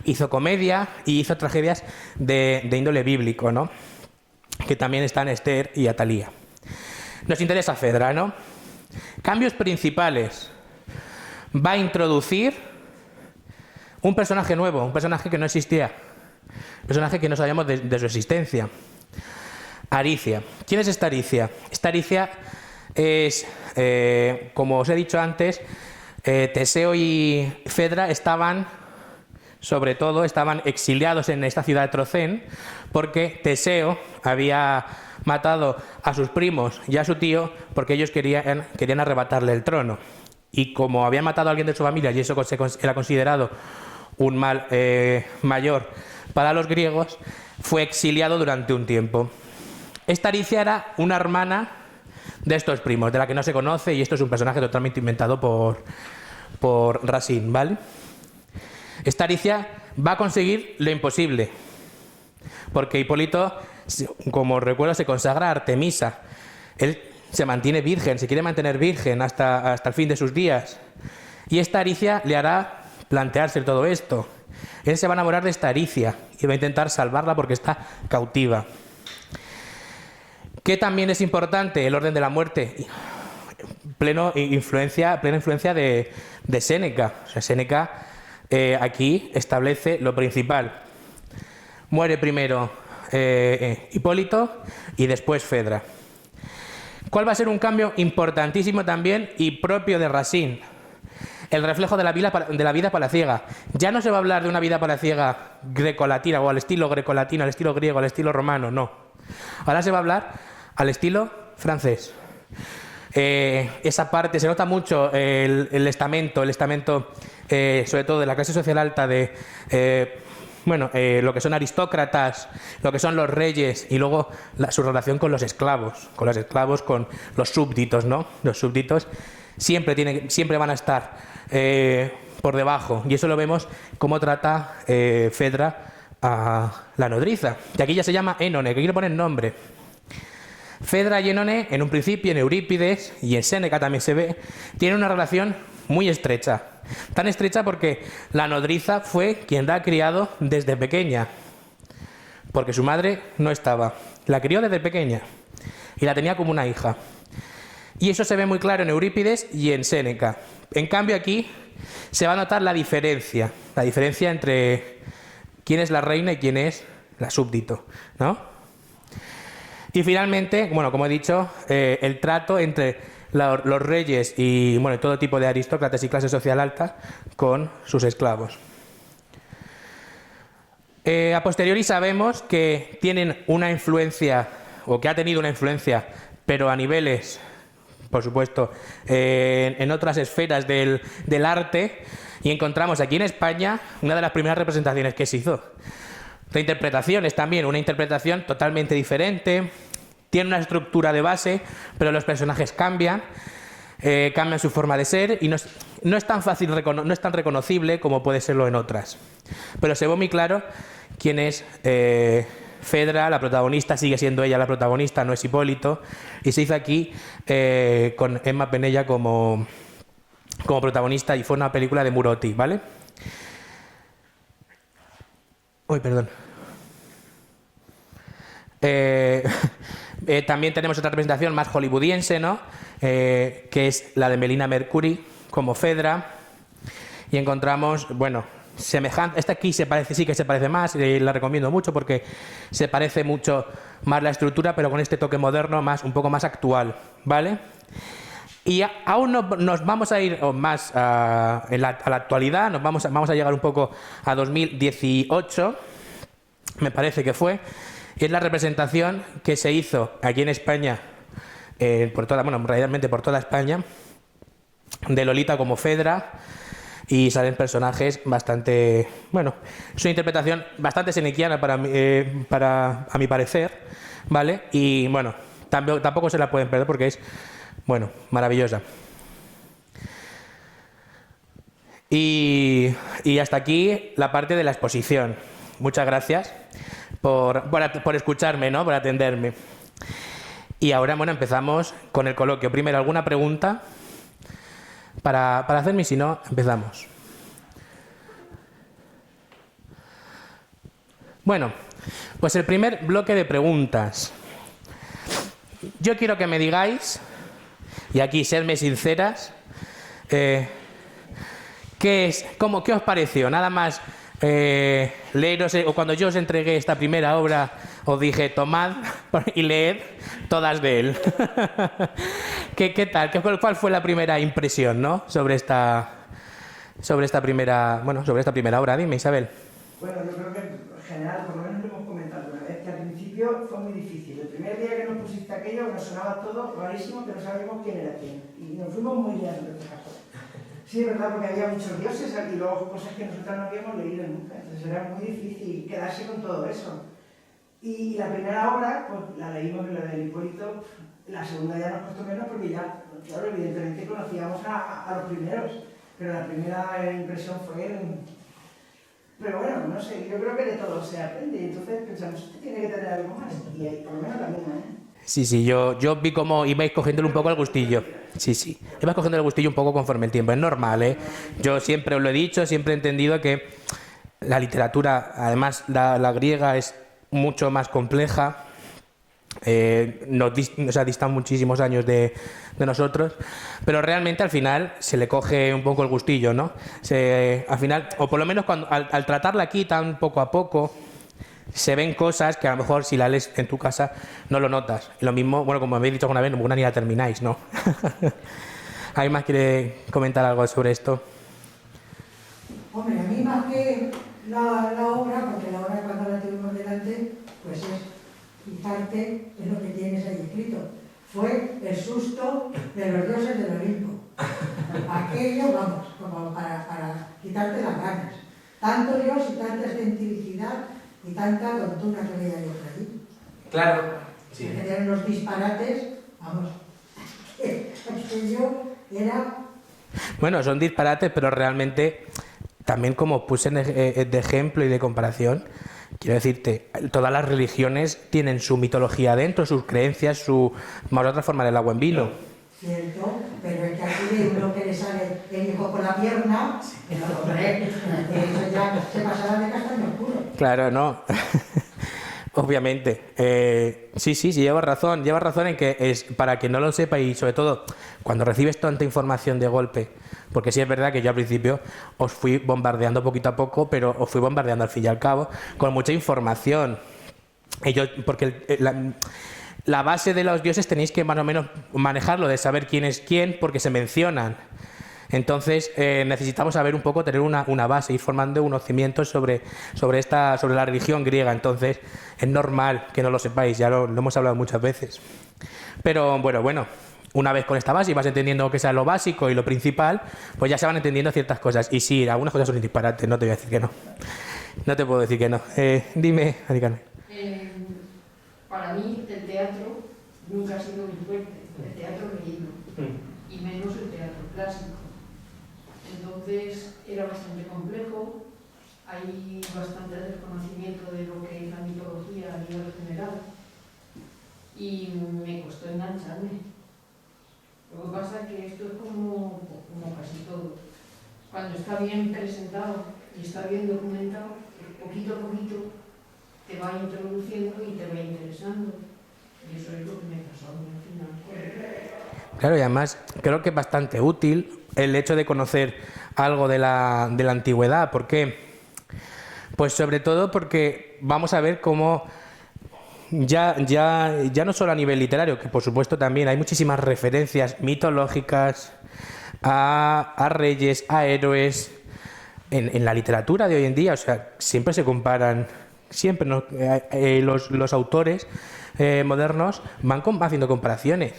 Hizo comedia y hizo tragedias de índole bíblico, ¿no? Que también están Esther y Atalía. Nos interesa Fedra, ¿no? Cambios principales. Va a introducir un personaje nuevo, un personaje que no existía, un personaje que no sabíamos de su existencia. Aricia. ¿Quién es esta Aricia? Esta Aricia es, como os he dicho antes, Teseo y Fedra estaban exiliados en esta ciudad de Trocén porque Teseo había matado a sus primos y a su tío porque ellos querían arrebatarle el trono. Y como habían matado a alguien de su familia y eso era considerado un mal mayor para los griegos, fue exiliado durante un tiempo. Esta Aricia era una hermana de estos primos, de la que no se conoce, y esto es un personaje totalmente inventado por Racine, ¿vale? Esta Aricia va a conseguir lo imposible, porque Hipólito, como recuerdo, se consagra a Artemisa. Él se mantiene virgen, se quiere mantener virgen hasta el fin de sus días. Y esta Aricia le hará plantearse todo esto. Él se va a enamorar de esta Aricia y va a intentar salvarla porque está cautiva. ¿Qué también es importante? El orden de la muerte. Plena influencia de Séneca. O sea, Séneca aquí establece lo principal. Muere primero Hipólito y después Fedra. ¿Cuál va a ser un cambio importantísimo también y propio de Racine? El reflejo de la vida palaciega. Ya no se va a hablar de una vida palaciega grecolatina o al estilo grecolatino, al estilo griego, al estilo romano, no. Ahora se va a hablar al estilo francés. Esa parte, se nota mucho el estamento, sobre todo de la clase social alta, lo que son aristócratas, lo que son los reyes, y luego su relación con los esclavos, con los súbditos, ¿no? Los súbditos siempre van a estar por debajo, y eso lo vemos cómo trata Fedra a la nodriza, que aquí ya se llama Énone, que quiere poner nombre. Fedra y Énone, en un principio, en Eurípides y en Séneca también se ve, tienen una relación muy estrecha. Tan estrecha porque la nodriza fue quien la ha criado desde pequeña, porque su madre no estaba. La crió desde pequeña y la tenía como una hija. Y eso se ve muy claro en Eurípides y en Séneca. En cambio aquí se va a notar la diferencia entre quién es la reina y quién es la súbdito, ¿no? Y finalmente, bueno, como he dicho, el trato entre los reyes y todo tipo de aristócratas y clase social alta con sus esclavos. A posteriori sabemos que tienen una influencia, o que ha tenido una influencia, pero a niveles, por supuesto, en otras esferas del arte, y encontramos aquí en España una de las primeras representaciones que se hizo. La interpretación es también una interpretación totalmente diferente, tiene una estructura de base, pero los personajes cambian su forma de ser y no es tan fácil, no es tan reconocible como puede serlo en otras. Pero se ve muy claro quién es Fedra, la protagonista, sigue siendo ella la protagonista, no es Hipólito, y se hizo aquí con Emma Penella como protagonista, y fue una película de Murotti, ¿vale? Uy, perdón. También tenemos otra representación más hollywoodiense, ¿no? Que es la de Melina Mercury como Fedra, y encontramos, semejante. Esta aquí sí que se parece más, y la recomiendo mucho porque se parece mucho más la estructura, pero con este toque moderno, un poco más actual, ¿vale? Y aún no nos vamos a ir más a la actualidad, vamos a llegar un poco a 2018, me parece que fue. Es la representación que se hizo aquí en España, realmente por toda España, de Lolita como Fedra, y salen personajes bastante, es una interpretación bastante senequiana a mi parecer, ¿vale? Y tampoco se la pueden perder porque es, maravillosa. Y hasta aquí la parte de la exposición. Muchas gracias por escucharme, ¿no? Por atenderme. Y ahora, empezamos con el coloquio. Primero, ¿alguna pregunta para hacerme? Si no, empezamos. Pues el primer bloque de preguntas. Yo quiero que me digáis, y aquí sedme sinceras, ¿qué os pareció? Nada más leeros, o cuando yo os entregué esta primera obra, os dije, tomad y leed todas de él. ¿Qué tal? ¿Cuál fue la primera impresión, ¿no? sobre esta primera obra? Dime, Isabel. Bueno, yo creo que en general, por lo menos lo hemos comentado una vez, que al principio fue muy difícil. El primer día que nos pusiste aquello, nos sonaba todo rarísimo, que no sabíamos quién era quién. Y nos fuimos muy bien en este caso. Sí, es verdad, porque había muchos dioses y luego cosas que nosotros no habíamos leído nunca. Entonces era muy difícil quedarse con todo eso. Y la primera obra, pues la leímos, la del Hipólito, la segunda ya nos costó menos porque ya, claro, evidentemente conocíamos a los primeros, pero la primera impresión fue... Pero bueno, no sé, yo creo que de todo se aprende, y entonces pensamos, esto tiene que tener algo más, y ahí, por lo menos la mía, Sí, yo vi como ibais cogiéndole un poco el gustillo. Sí. Ibais cogiendo el gustillo un poco conforme el tiempo. Es normal, ¿eh? Yo siempre os lo he dicho, siempre he entendido que la literatura, además la griega, es mucho más compleja. Distan muchísimos años de nosotros, pero realmente al final se le coge un poco el gustillo, ¿no? Al final, o por lo menos al tratarla aquí tan poco a poco, se ven cosas que a lo mejor si la lees en tu casa no lo notas. Y lo mismo, bueno, como habéis dicho alguna vez, una ni la termináis, ¿no? ¿Alguien más quiere comentar algo sobre esto? Hombre, a mí más que la obra, porque la obra cuando la tuvimos delante, pues es fijarte en lo que tienes ahí escrito. Fue el susto de los dioses del Olimpo. Aquello, vamos, como para quitarte las ganas. Tanto Dios y tanta excentricidad y tanta tontura que veía yo por allí. Claro, sí. Que tener los disparates, vamos, aquello era... Bueno, son disparates, pero realmente también como puse de ejemplo y de comparación, quiero decirte, todas las religiones tienen su mitología dentro, sus creencias, su más otra forma del agua en vino. Cierto, pero es que aquí de uno que le sale el hijo por la pierna, hombre, eso ya se pasará de castaño oscuro. Claro, no. Obviamente. Sí, llevas razón en que es para que no lo sepa y sobre todo cuando recibes tanta información de golpe, porque sí es verdad que yo al principio os fui bombardeando poquito a poco, pero os fui bombardeando al fin y al cabo con mucha información. Porque la base de los dioses tenéis que más o menos manejarlo, de saber quién es quién, porque se mencionan. Entonces necesitamos saber un poco, tener una base, ir formando unos cimientos sobre la religión griega. Entonces es normal que no lo sepáis, ya lo hemos hablado muchas veces. Pero bueno, una vez con esta base y vas entendiendo que sea lo básico y lo principal, pues ya se van entendiendo ciertas cosas. Y sí, algunas cosas son disparates, no te voy a decir que no. No te puedo decir que no. Dime, Aricarmen. Para mí el teatro nunca ha sido muy fuerte, el teatro leído, y menos el teatro clásico. Entonces era bastante complejo, hay bastante desconocimiento de lo que es la mitología a nivel general, y me costó engancharme. Lo que pasa es que esto es como casi todo. Cuando está bien presentado y está bien documentado, poquito a poquito te va introduciendo y te va interesando. Y eso es lo que me pasó a mí al final. Claro, y además creo que es bastante útil el hecho de conocer algo de la antigüedad. ¿Por qué? Pues sobre todo porque vamos a ver cómo ya no solo a nivel literario, que por supuesto también hay muchísimas referencias mitológicas a reyes, a héroes en la literatura de hoy en día. O sea, siempre se comparan, siempre los autores modernos van haciendo comparaciones.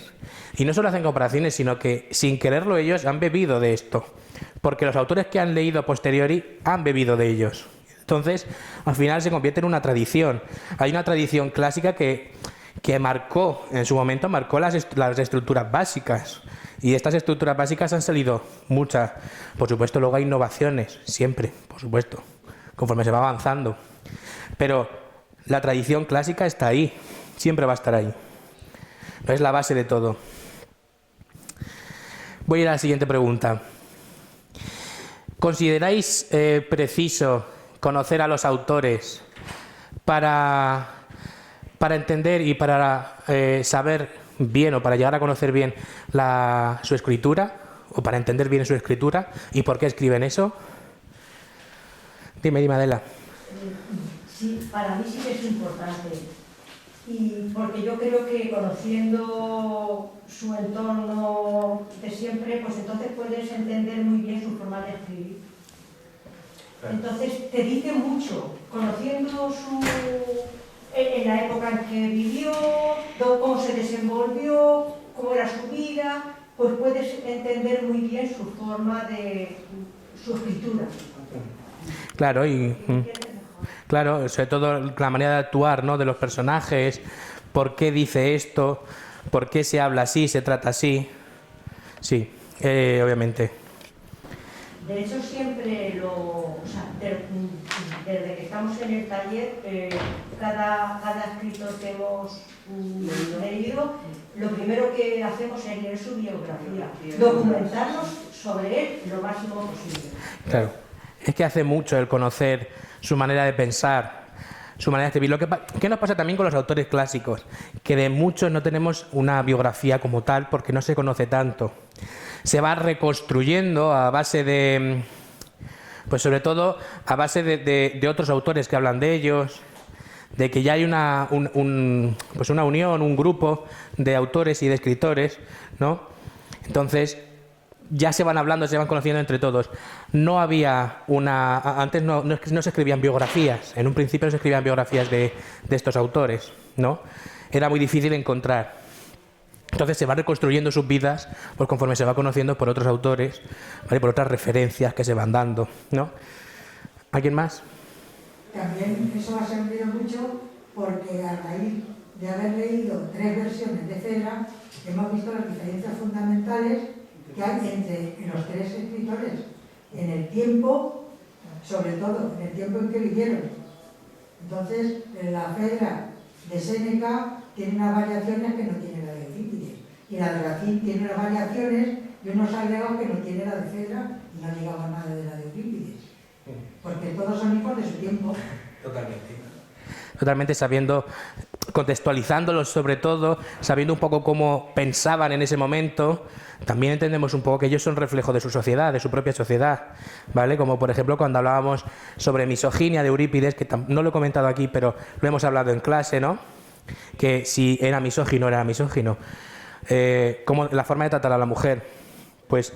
Y no solo hacen comparaciones, sino que sin quererlo ellos han bebido de esto. Porque los autores que han leído a posteriori han bebido de ellos. Entonces, al final se convierte en una tradición. Hay una tradición clásica que marcó, en su momento, marcó las estructuras básicas. Y de estas estructuras básicas han salido muchas. Por supuesto, luego hay innovaciones, siempre, por supuesto, conforme se va avanzando. Pero la tradición clásica está ahí, siempre va a estar ahí. Es la base de todo. Voy a ir a la siguiente pregunta. ¿Consideráis preciso conocer a los autores para entender y para saber bien o para llegar a conocer bien su escritura o para entender bien su escritura y por qué escriben eso? Dime, Adela. Sí, para mí sí que es importante. Y porque yo creo que conociendo su entorno de siempre, pues entonces puedes entender muy bien su forma de escribir. Entonces te dice mucho, conociendo en la época en que vivió, cómo se desenvolvió, cómo era su vida, pues puedes entender muy bien su forma de su escritura. Claro, y Claro, sobre todo la manera de actuar, ¿no?, de los personajes, por qué dice esto, por qué se habla así, se trata así. Sí, obviamente. De hecho, siempre desde que estamos en el taller, cada escritor que hemos leído, lo primero que hacemos es leer su biografía, documentarnos sobre él lo máximo posible. Claro, es que hace mucho el conocer su manera de pensar, su manera de escribir. ¿Qué nos pasa también con los autores clásicos? Que de muchos no tenemos una biografía como tal porque no se conoce tanto. Se va reconstruyendo a base de, pues sobre todo a base de otros autores que hablan de ellos, de que ya hay una unión, un grupo de autores y de escritores, ¿no? Entonces ya se van hablando, se van conociendo entre todos. No había antes no se escribían biografías, en un principio no se escribían biografías de estos autores, ¿no? Era muy difícil encontrar. Entonces se va reconstruyendo sus vidas pues conforme se va conociendo por otros autores, ¿vale?, por otras referencias que se van dando, ¿no? ¿Alguien más? También eso ha servido mucho porque a raíz de haber leído 3 versiones de Fedra, hemos visto las diferencias fundamentales que hay entre los 3 escritores en el tiempo, sobre todo en el tiempo en que vivieron. Entonces, la Fedra de Séneca tiene unas variaciones que no tiene la de Eurípides, y la de Racine tiene unas variaciones y unos agregados que no tiene la de Fedra y no llegaba nada de la de Eurípides, porque todos son hijos de su tiempo. Totalmente, sabiendo, contextualizándolos sobre todo, sabiendo un poco cómo pensaban en ese momento. También entendemos un poco que ellos son reflejo de su sociedad, de su propia sociedad, ¿vale? Como por ejemplo cuando hablábamos sobre misoginia de Eurípides, que no lo he comentado aquí, pero lo hemos hablado en clase, ¿no? Que si era misógino o no era misógino. Como la forma de tratar a la mujer, pues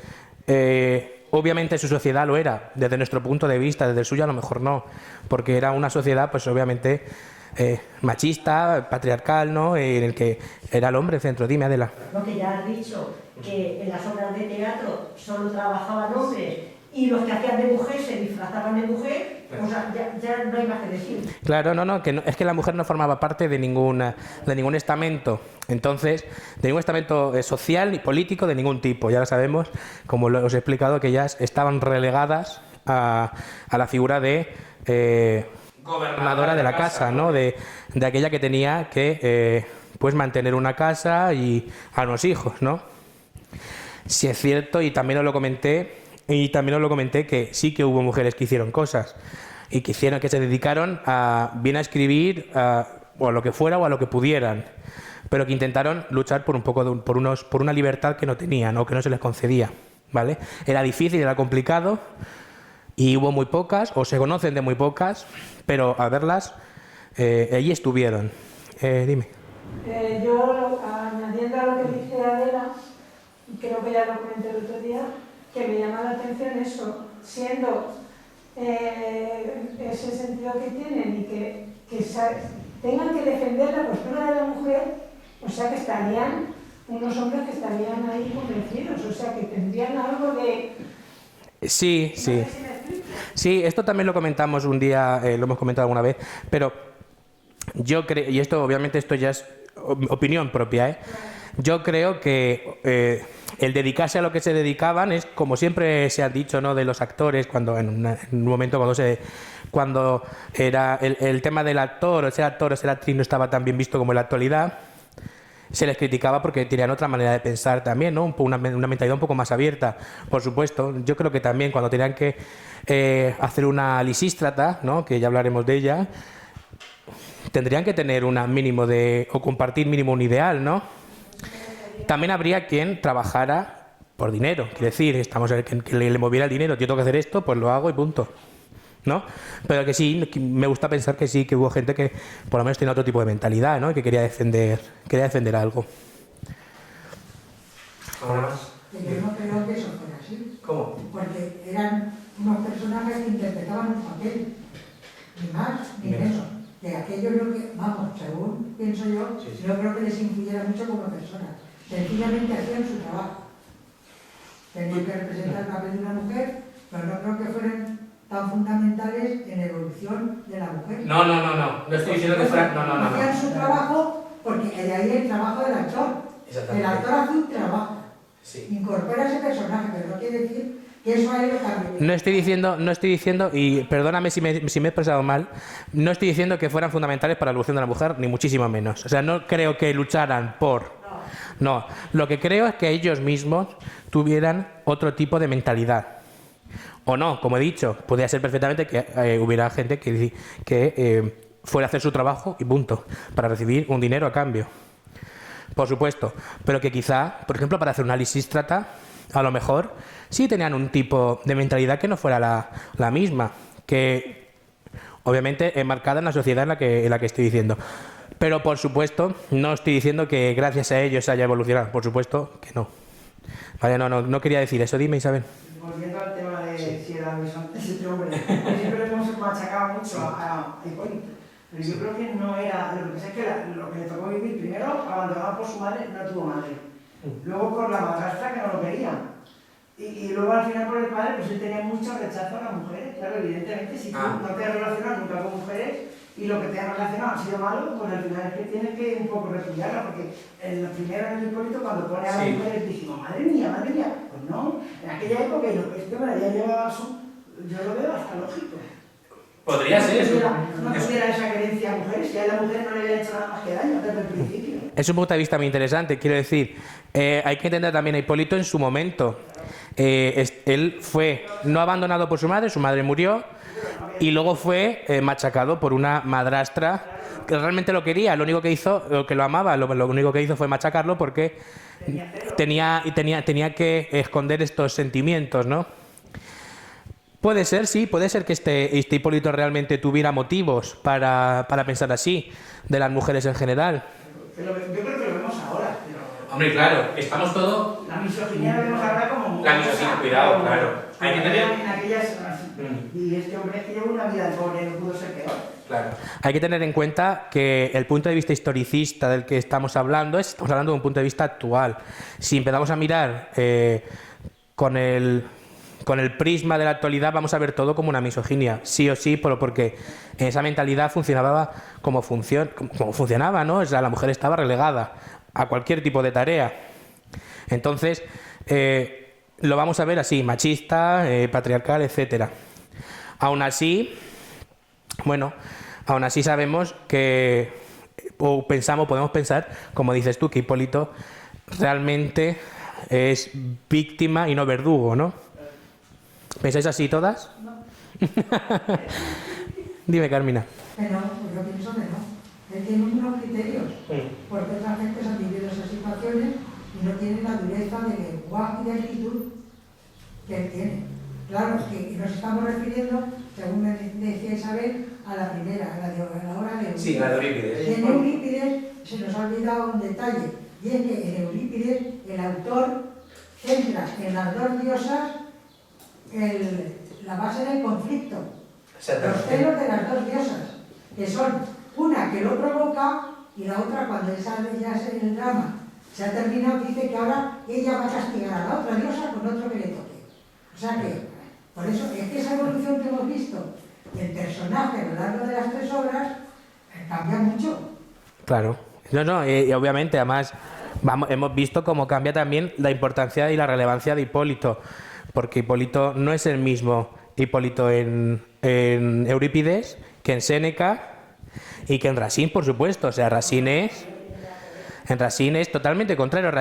obviamente su sociedad lo era, desde nuestro punto de vista, desde el suyo a lo mejor no, porque era una sociedad pues obviamente machista, patriarcal, ¿no?, en el que era el hombre el centro. Dime, Adela. Lo que ya has dicho, que en las obras de teatro solo trabajaban hombres y los que hacían de mujer se disfrazaban de mujer, o sea, ya no hay más que decir. Claro, es que la mujer no formaba parte de ningún estamento, entonces, de ningún estamento social ni político de ningún tipo. Ya lo sabemos, como os he explicado, que ellas estaban relegadas a la figura de gobernadora de la casa, ¿no?, de aquella que tenía que pues mantener una casa y a unos hijos, ¿no? Sí es cierto, y también os lo comenté, que sí que hubo mujeres que hicieron cosas y que se dedicaron bien a escribir, o a lo que fuera o a lo que pudieran, pero que intentaron luchar por por una libertad que no tenían o que no se les concedía, ¿vale? Era difícil, era complicado y hubo muy pocas, o se conocen de muy pocas, pero a verlas, allí estuvieron. Dime. Yo, añadiendo a lo que dice Adela, creo que ya lo comenté el otro día, que me llama la atención eso, siendo ese sentido que tienen y que tengan que defender la postura de la mujer, o sea que estarían unos hombres que estarían ahí convencidos, o sea que tendrían algo de... Sí, sí. Sí, esto también lo comentamos un día, lo hemos comentado alguna vez, pero yo creo, y esto obviamente esto ya es opinión propia, yo creo que el dedicarse a lo que se dedicaban es, como siempre se ha dicho, ¿no?, de los actores, cuando en un momento cuando era el tema del actor o ser actriz no estaba tan bien visto como en la actualidad, se les criticaba porque tenían otra manera de pensar también, ¿no?, una mentalidad un poco más abierta, por supuesto. Yo creo que también cuando tenían que hacer una Lisístrata, ¿no?, que ya hablaremos de ella, tendrían que tener o compartir mínimo un ideal, ¿no? También habría quien trabajara por dinero, quiere decir, que le moviera el dinero, yo tengo que hacer esto, pues lo hago y punto, ¿no? Pero que sí, me gusta pensar que sí, que hubo gente que por lo menos tenía otro tipo de mentalidad, ¿no?, y que quería defender algo. Yo no creo que eso fuera así. ¿Cómo? Porque eran unos personajes que interpretaban un papel, ni más ni menos. Que aquello es lo que, vamos, según pienso yo, no creo que les influyera mucho como personas. Sencillamente hacían su trabajo. Tenían que representar el papel de una mujer, pero no creo que fueran tan fundamentales en la evolución de la mujer. No estoy diciendo que fuera... Hacían su trabajo porque de ahí el trabajo del actor. El actor hace un trabajo, incorpora ese personaje, pero no quiere decir que eso a él lo cambie. No estoy diciendo, y perdóname si me he expresado mal, no estoy diciendo que fueran fundamentales para la evolución de la mujer, ni muchísimo menos. O sea, no creo que lucharan por... No, lo que creo es que ellos mismos tuvieran otro tipo de mentalidad. O no, como he dicho, podría ser perfectamente que hubiera gente que fuera a hacer su trabajo y punto, para recibir un dinero a cambio. Por supuesto, pero que quizá, por ejemplo, para hacer una lisístrata, a lo mejor sí tenían un tipo de mentalidad que no fuera la misma, que obviamente enmarcada en la sociedad en la que estoy diciendo. Pero por supuesto, no estoy diciendo que gracias a ellos haya evolucionado, por supuesto que no. Vale, no quería decir eso. Dime, Isabel. Volviendo al tema de si era ese hombre, siempre hemos machacado mucho a Hipólito. Pero yo creo que no era, lo que pasa es que lo que le tocó vivir, primero abandonado por su madre, no tuvo madre. Luego por la madrastra, que no lo quería. Y luego al final por el padre, pues él tenía mucho rechazo a las mujeres. Claro, evidentemente, si tú no te has relacionado nunca con mujeres y lo que te has relacionado ha sido malo, pues al final es que tienes que un poco repudiarla, porque en lo primero en el Hipólito, cuando pone a las mujeres, decimos, madre mía, pues no, en aquella época, y este hombre ya llevaba yo lo veo hasta lógico. Podría ser eso. No tuviera esa creencia a mujeres, si a la mujer no le había hecho nada más que daño desde el principio. Es un punto de vista muy interesante, quiero decir, hay que entender también a Hipólito en su momento. Él fue no abandonado por su madre murió, y luego fue machacado por una madrastra que realmente lo quería, lo único que hizo, lo que lo amaba, lo único que hizo fue machacarlo porque tenía que esconder estos sentimientos, ¿no? Puede ser, sí, puede ser que este Hipólito realmente tuviera motivos para pensar así, de las mujeres en general. Pero yo creo que lo vemos ahora. Pero... Hombre, claro, estamos todos... La misoginia la vemos ahora como... La misoginia, cuidado, claro. Hay que tener... Y este hombre que lleva una vida de pobre, no pudo ser peor. Claro. Hay que tener en cuenta que el punto de vista historicista del que estamos hablando de un punto de vista actual. Si empezamos a mirar con el prisma de la actualidad, vamos a ver todo como una misoginia, sí o sí, porque esa mentalidad funcionaba como funcionaba, ¿no? O sea, la mujer estaba relegada a cualquier tipo de tarea. Entonces, lo vamos a ver así, machista, patriarcal, etcétera. Aún así sabemos que, podemos pensar, como dices tú, que Hipólito realmente es víctima y no verdugo, ¿no? ¿Pensáis así todas? No. Dime, Carmina. Pero pues yo pienso que no. Él tiene unos criterios, porque otras gente han vivido esas situaciones y no tienen la dureza de lenguaje y de actitud que él tiene. Claro, que nos estamos refiriendo, según me decía Isabel, a la primera, a la hora de Eurípides. Sí, la de Eurípides. Y en Eurípides se nos ha olvidado un detalle, y es que en Eurípides el autor centra en las dos diosas la base del conflicto, los celos de las dos diosas, que son una que lo provoca y la otra, cuando el drama se ha terminado, dice que ahora ella va a castigar a la otra diosa con otro que le toque. O sea que, por eso, es que esa evolución que hemos visto del personaje a lo largo de las tres obras cambia mucho. Claro. Y obviamente, además, hemos visto cómo cambia también la importancia y la relevancia de Hipólito, porque Hipólito no es el mismo Hipólito en Eurípides que en Séneca y que en Racine, por supuesto. O sea, Racine es totalmente contrario. En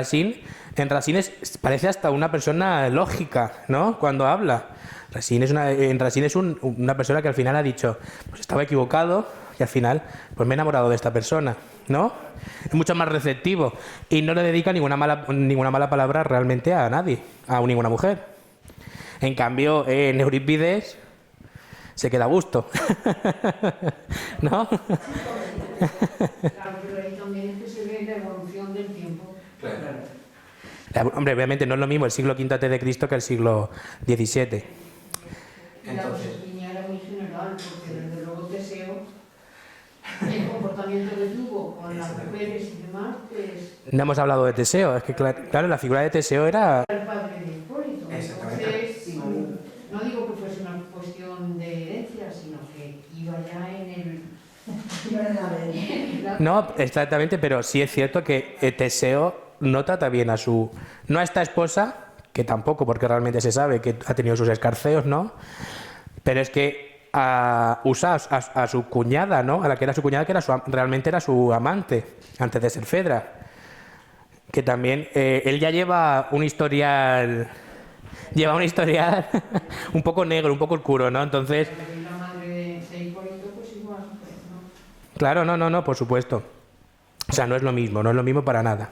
Racine parece hasta una persona lógica, ¿no? Cuando habla. En Racine es una persona que al final ha dicho, pues estaba equivocado y al final pues me he enamorado de esta persona, ¿no? Es mucho más receptivo y no le dedica ninguna mala palabra realmente a nadie, a ninguna mujer. En cambio, en Eurípides se queda a gusto, ¿no? Claro, pero ahí también es que se ve la evolución del tiempo. Claro. Hombre, obviamente no es lo mismo el siglo V a.C. que el siglo XVII. Y la misoginia era muy general, porque desde luego Teseo, el comportamiento que tuvo con las mujeres y demás, pues... No hemos hablado de Teseo, es que claro, la figura de Teseo era... el padre de Hipólito. Entonces, no digo que fuese una cuestión de herencia, sino que iba ya en el... No, exactamente, pero sí es cierto que Teseo no trata bien a su... No a esta esposa, que tampoco, porque realmente se sabe que ha tenido sus escarceos, ¿no? Pero es que usa a su cuñada, ¿no? A la que era su cuñada, que realmente era su amante, antes de ser Fedra. Que también él ya lleva un historial... Lleva un historial un poco negro, un poco oscuro, ¿no? Entonces... La madre de Hipólito, pues igual, ¿no? Claro, no, por supuesto. O sea, no es lo mismo para nada.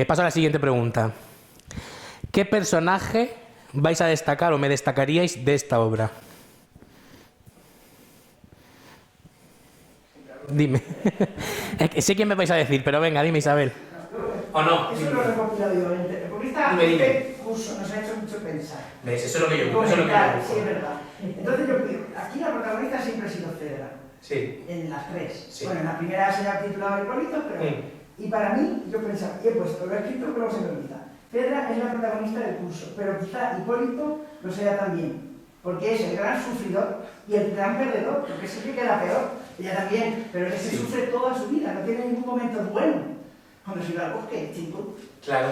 Paso a la siguiente pregunta. ¿Qué personaje vais a destacar o me destacaríais de esta obra? Dime. Sé quién me vais a decir, pero venga, dime, Isabel. ¿O no? Eso lo he recopilado yo. Porque este curso nos ha hecho mucho pensar. ¿Ves? Eso es lo que yo Comentar, sí, es verdad. Entonces yo pido, aquí la protagonista siempre ha sido Fedra. Sí. En las tres. Sí. Bueno, en la primera se ha titulado Hipólito, pero... Y para mí, yo pensaba, y he puesto, lo he escrito, pero se me olvida. Fedra es la protagonista del curso, pero quizá Hipólito lo sea también. Porque es el gran sufridor y el gran perdedor, porque siempre queda peor. Ella también, pero ese sufre toda su vida, no tiene ningún momento bueno. Cuando se iba al bosque, chico. Claro.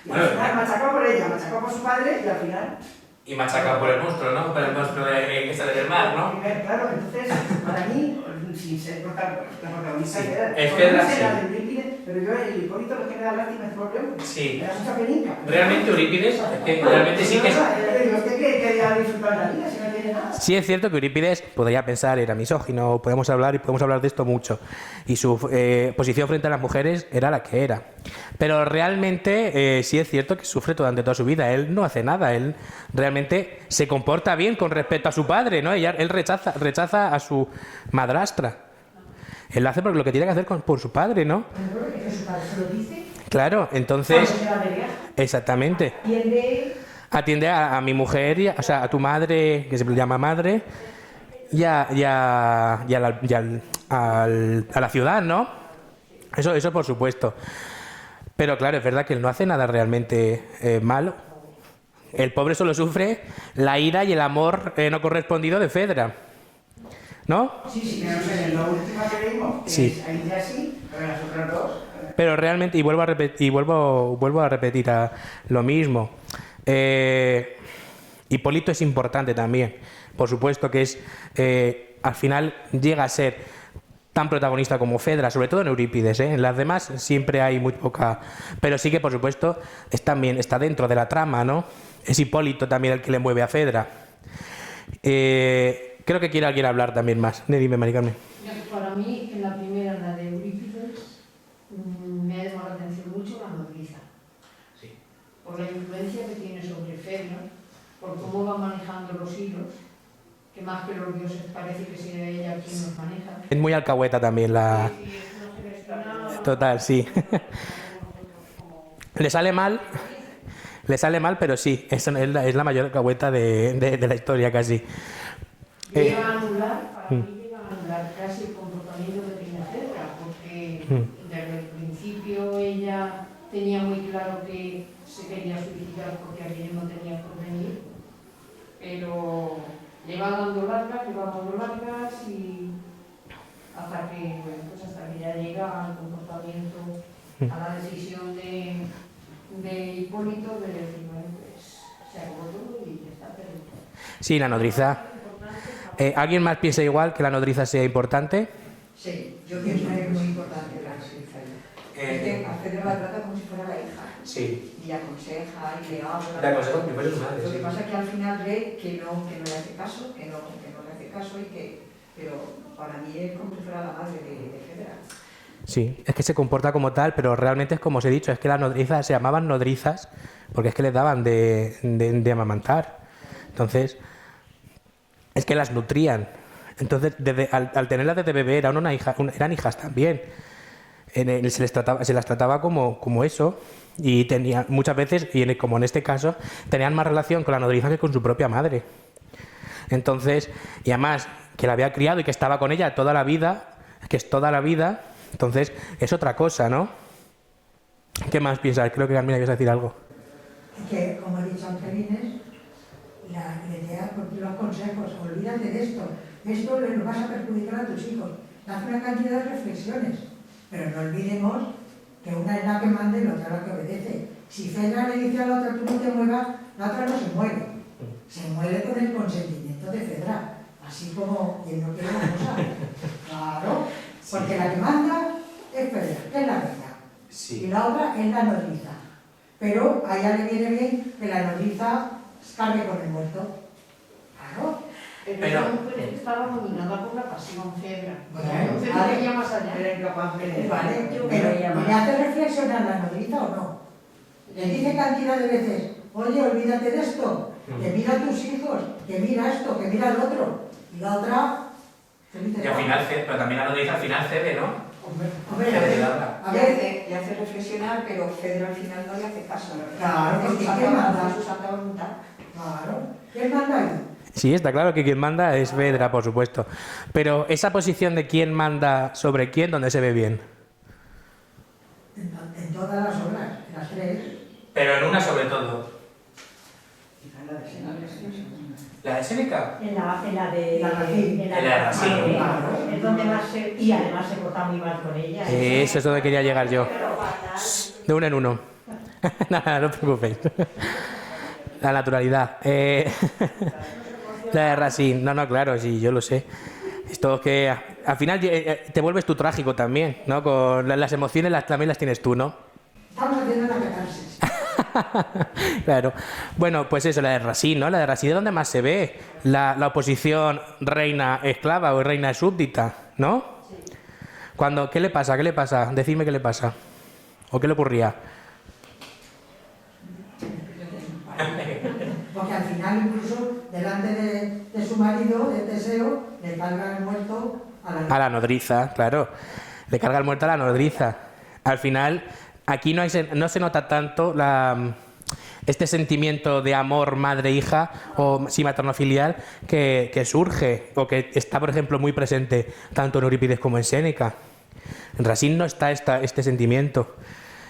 Y al final machacado por ella, machacado por su padre y al final... Y machacado por el monstruo, ¿no? Por el monstruo que sale del mar, ¿no? Claro, entonces, para mí, sin ser la protagonista, Sí, era, es Fedra, sí. la de Eurípides, pero yo el Hipólito lo que me da lástima es problema. Sí. Me da mucha penica. Realmente Eurípides, es que realmente sí que es... ¿Usted quería disfrutar la vida si no tiene nada? Sí es cierto que Eurípides, podría pensar, era misógino, podemos hablar de esto mucho, y su posición frente a las mujeres era la que era. Pero realmente sí es cierto que sufre durante toda su vida, él no hace nada, él realmente se comporta bien con respecto a su padre, ¿no? Él rechaza a su madrastra. Él lo hace porque lo que tiene que hacer por su padre, ¿no? Que su padre se lo dice. Claro, entonces... Cuando se va de viaje. Exactamente. Atiende a mi mujer, o sea, a tu madre, que se llama madre, y a la ciudad, ¿no? Eso por supuesto. Pero claro, es verdad que él no hace nada realmente malo. El pobre solo sufre la ira y el amor no correspondido de Fedra. ¿No? Sí, pero en la última que vimos, Sí. ahí ya sí, pero en las otras dos... Pero realmente, y vuelvo a repetir lo mismo. Hipólito es importante también. Por supuesto que es, al final llega a ser tan protagonista como Fedra, sobre todo en Eurípides, ¿eh? En las demás siempre hay muy poca... Pero sí que, por supuesto, está dentro de la trama, ¿no? Es Hipólito también el que le mueve a Fedra. Creo que quiere alguien hablar también más. Dime, Mari Carmen. Para mí, en la primera, la de Eurípides, me ha llamado la atención mucho la nodriza. Sí. Por la influencia que tiene sobre Fedra, por cómo va manejando los hilos, que más que los dioses parece que sea ella quien los maneja. Es muy alcahueta también la... Sí, no se gestiona... Total, sí. Le sale mal, pero sí, es la mayor alcahueta de la historia casi. Llega a anular, para mí llega a anular casi el comportamiento que tiene Fedra, porque desde el principio ella tenía muy claro que se quería suicidar porque aquello no tenía por venir, pero le va dando largas y hasta que, bueno, pues hasta que ya llega al comportamiento, a la decisión de Hipólito de decir, bueno, pues se acabó todo y ya está perdido. Sí, la nodriza. ¿Alguien más piensa igual que la nodriza sea importante? Sí, yo pienso que es muy importante la nodriza. Porque a Fedra la trata como si fuera la hija. Sí. Y aconseja y le habla. La aconseja porque fue su madre. Lo que pasa es que al final ve que no le hace caso, que no le hace caso y que... Pero para mí es como si fuera la madre de Fedra. Sí, es que se comporta como tal, pero realmente es como os he dicho, es que las nodrizas se llamaban nodrizas porque es que les daban de amamantar. Entonces, es que las nutrían. Entonces, al tenerlas desde bebé eran hijas también. Se las trataba como eso y tenía muchas veces, como en este caso, tenían más relación con la nodriza que con su propia madre. Entonces, y además que la había criado y que estaba con ella toda la vida, que es toda la vida, entonces es otra cosa, ¿no? ¿Qué más piensas? Creo que Carmina ibas a decir algo. Que, como ha dicho Angelines, le da los consejos, olvídate de esto le vas a perjudicar a tus hijos, hace una cantidad de reflexiones, pero no olvidemos que una es la que manda y la otra la que obedece. Si Fedra le dice a la otra, tú no te muevas, la otra no se mueve, se mueve con el consentimiento de Fedra, así como quien no quiere una cosa, claro, porque la que manda es Fedra, que es la reina, y la otra es la nodriza, pero a ella le viene bien que la nodriza cargue con el muerto, claro. Pero la mujer estaba dominada por la pasión, Fedra. Bueno, Entonces vale. veía más allá. Era incapaz de... Vale, pero ¿le hace reflexionar la nodriza o no? Le dice cantidad de veces, oye, olvídate de esto, que mira a tus hijos, que mira esto, que mira al otro. Y la otra... Y al final, pero también la nodriza al final cede, ¿no? Hombre, a ver, Le hace reflexionar, pero Fedra al final no le hace caso. Claro, porque Su ¿qué manda? Su santa voluntad. Claro, ¿quién manda ahí? Sí, está claro que quien manda es Fedra, por supuesto. Pero esa posición de quién manda sobre quién, ¿dónde se ve bien? En todas las obras, en las tres. Pero en una sobre todo. ¿La de Séneca? En la de La Racine. en En la de Racine. Claro, es donde más se, y además se porta muy mal con ella. Eso es donde quería llegar yo. Pero fatal. De uno en uno. Nada, no os preocupéis. La naturalidad. La de Racine. No, claro, sí, yo lo sé. Esto que al final te vuelves tú trágico también, ¿no? Con las emociones también las tienes tú, ¿no? Estamos haciendo la catarsis. Claro. Bueno, pues eso, la de Racine, ¿no? La de Racine es donde más se ve la oposición reina-esclava o reina-súbdita, ¿no? Cuando, ¿qué le pasa? ¿Qué le pasa? Decidme qué le pasa. ¿O qué le ocurría? Porque al final, incluso, delante de su marido, de Teseo, le carga el muerto A la nodriza, claro. Le carga el muerto a la nodriza. Al final, aquí no se nota tanto este sentimiento de amor madre-hija o sí materno-filial que surge o que está, por ejemplo, muy presente tanto en Eurípides como en Séneca. En Racine no está este sentimiento.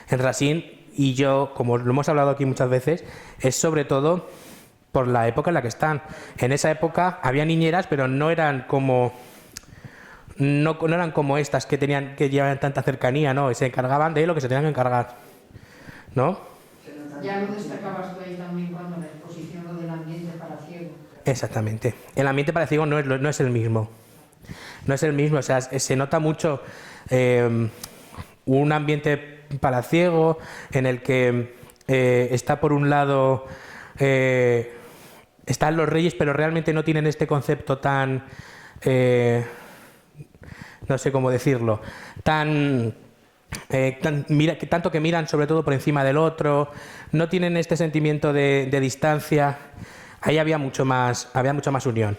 En Racine, y yo, como lo hemos hablado aquí muchas veces, es sobre todo por la época en la que están. En esa época había niñeras, pero no eran como... No eran como estas que llevaban tanta cercanía, ¿no? Se encargaban de lo que se tenían que encargar, ¿no? Ya lo destacabas tú ahí también cuando la exposición lo del ambiente para ciego. Exactamente. El ambiente para ciego no es el mismo. No es el mismo, o sea, se nota mucho un ambiente palaciego en el que está por un lado están los reyes, pero realmente no tienen este concepto tan no sé cómo decirlo, tanto que miran sobre todo por encima del otro, no tienen este sentimiento de distancia. Ahí había mucha más unión.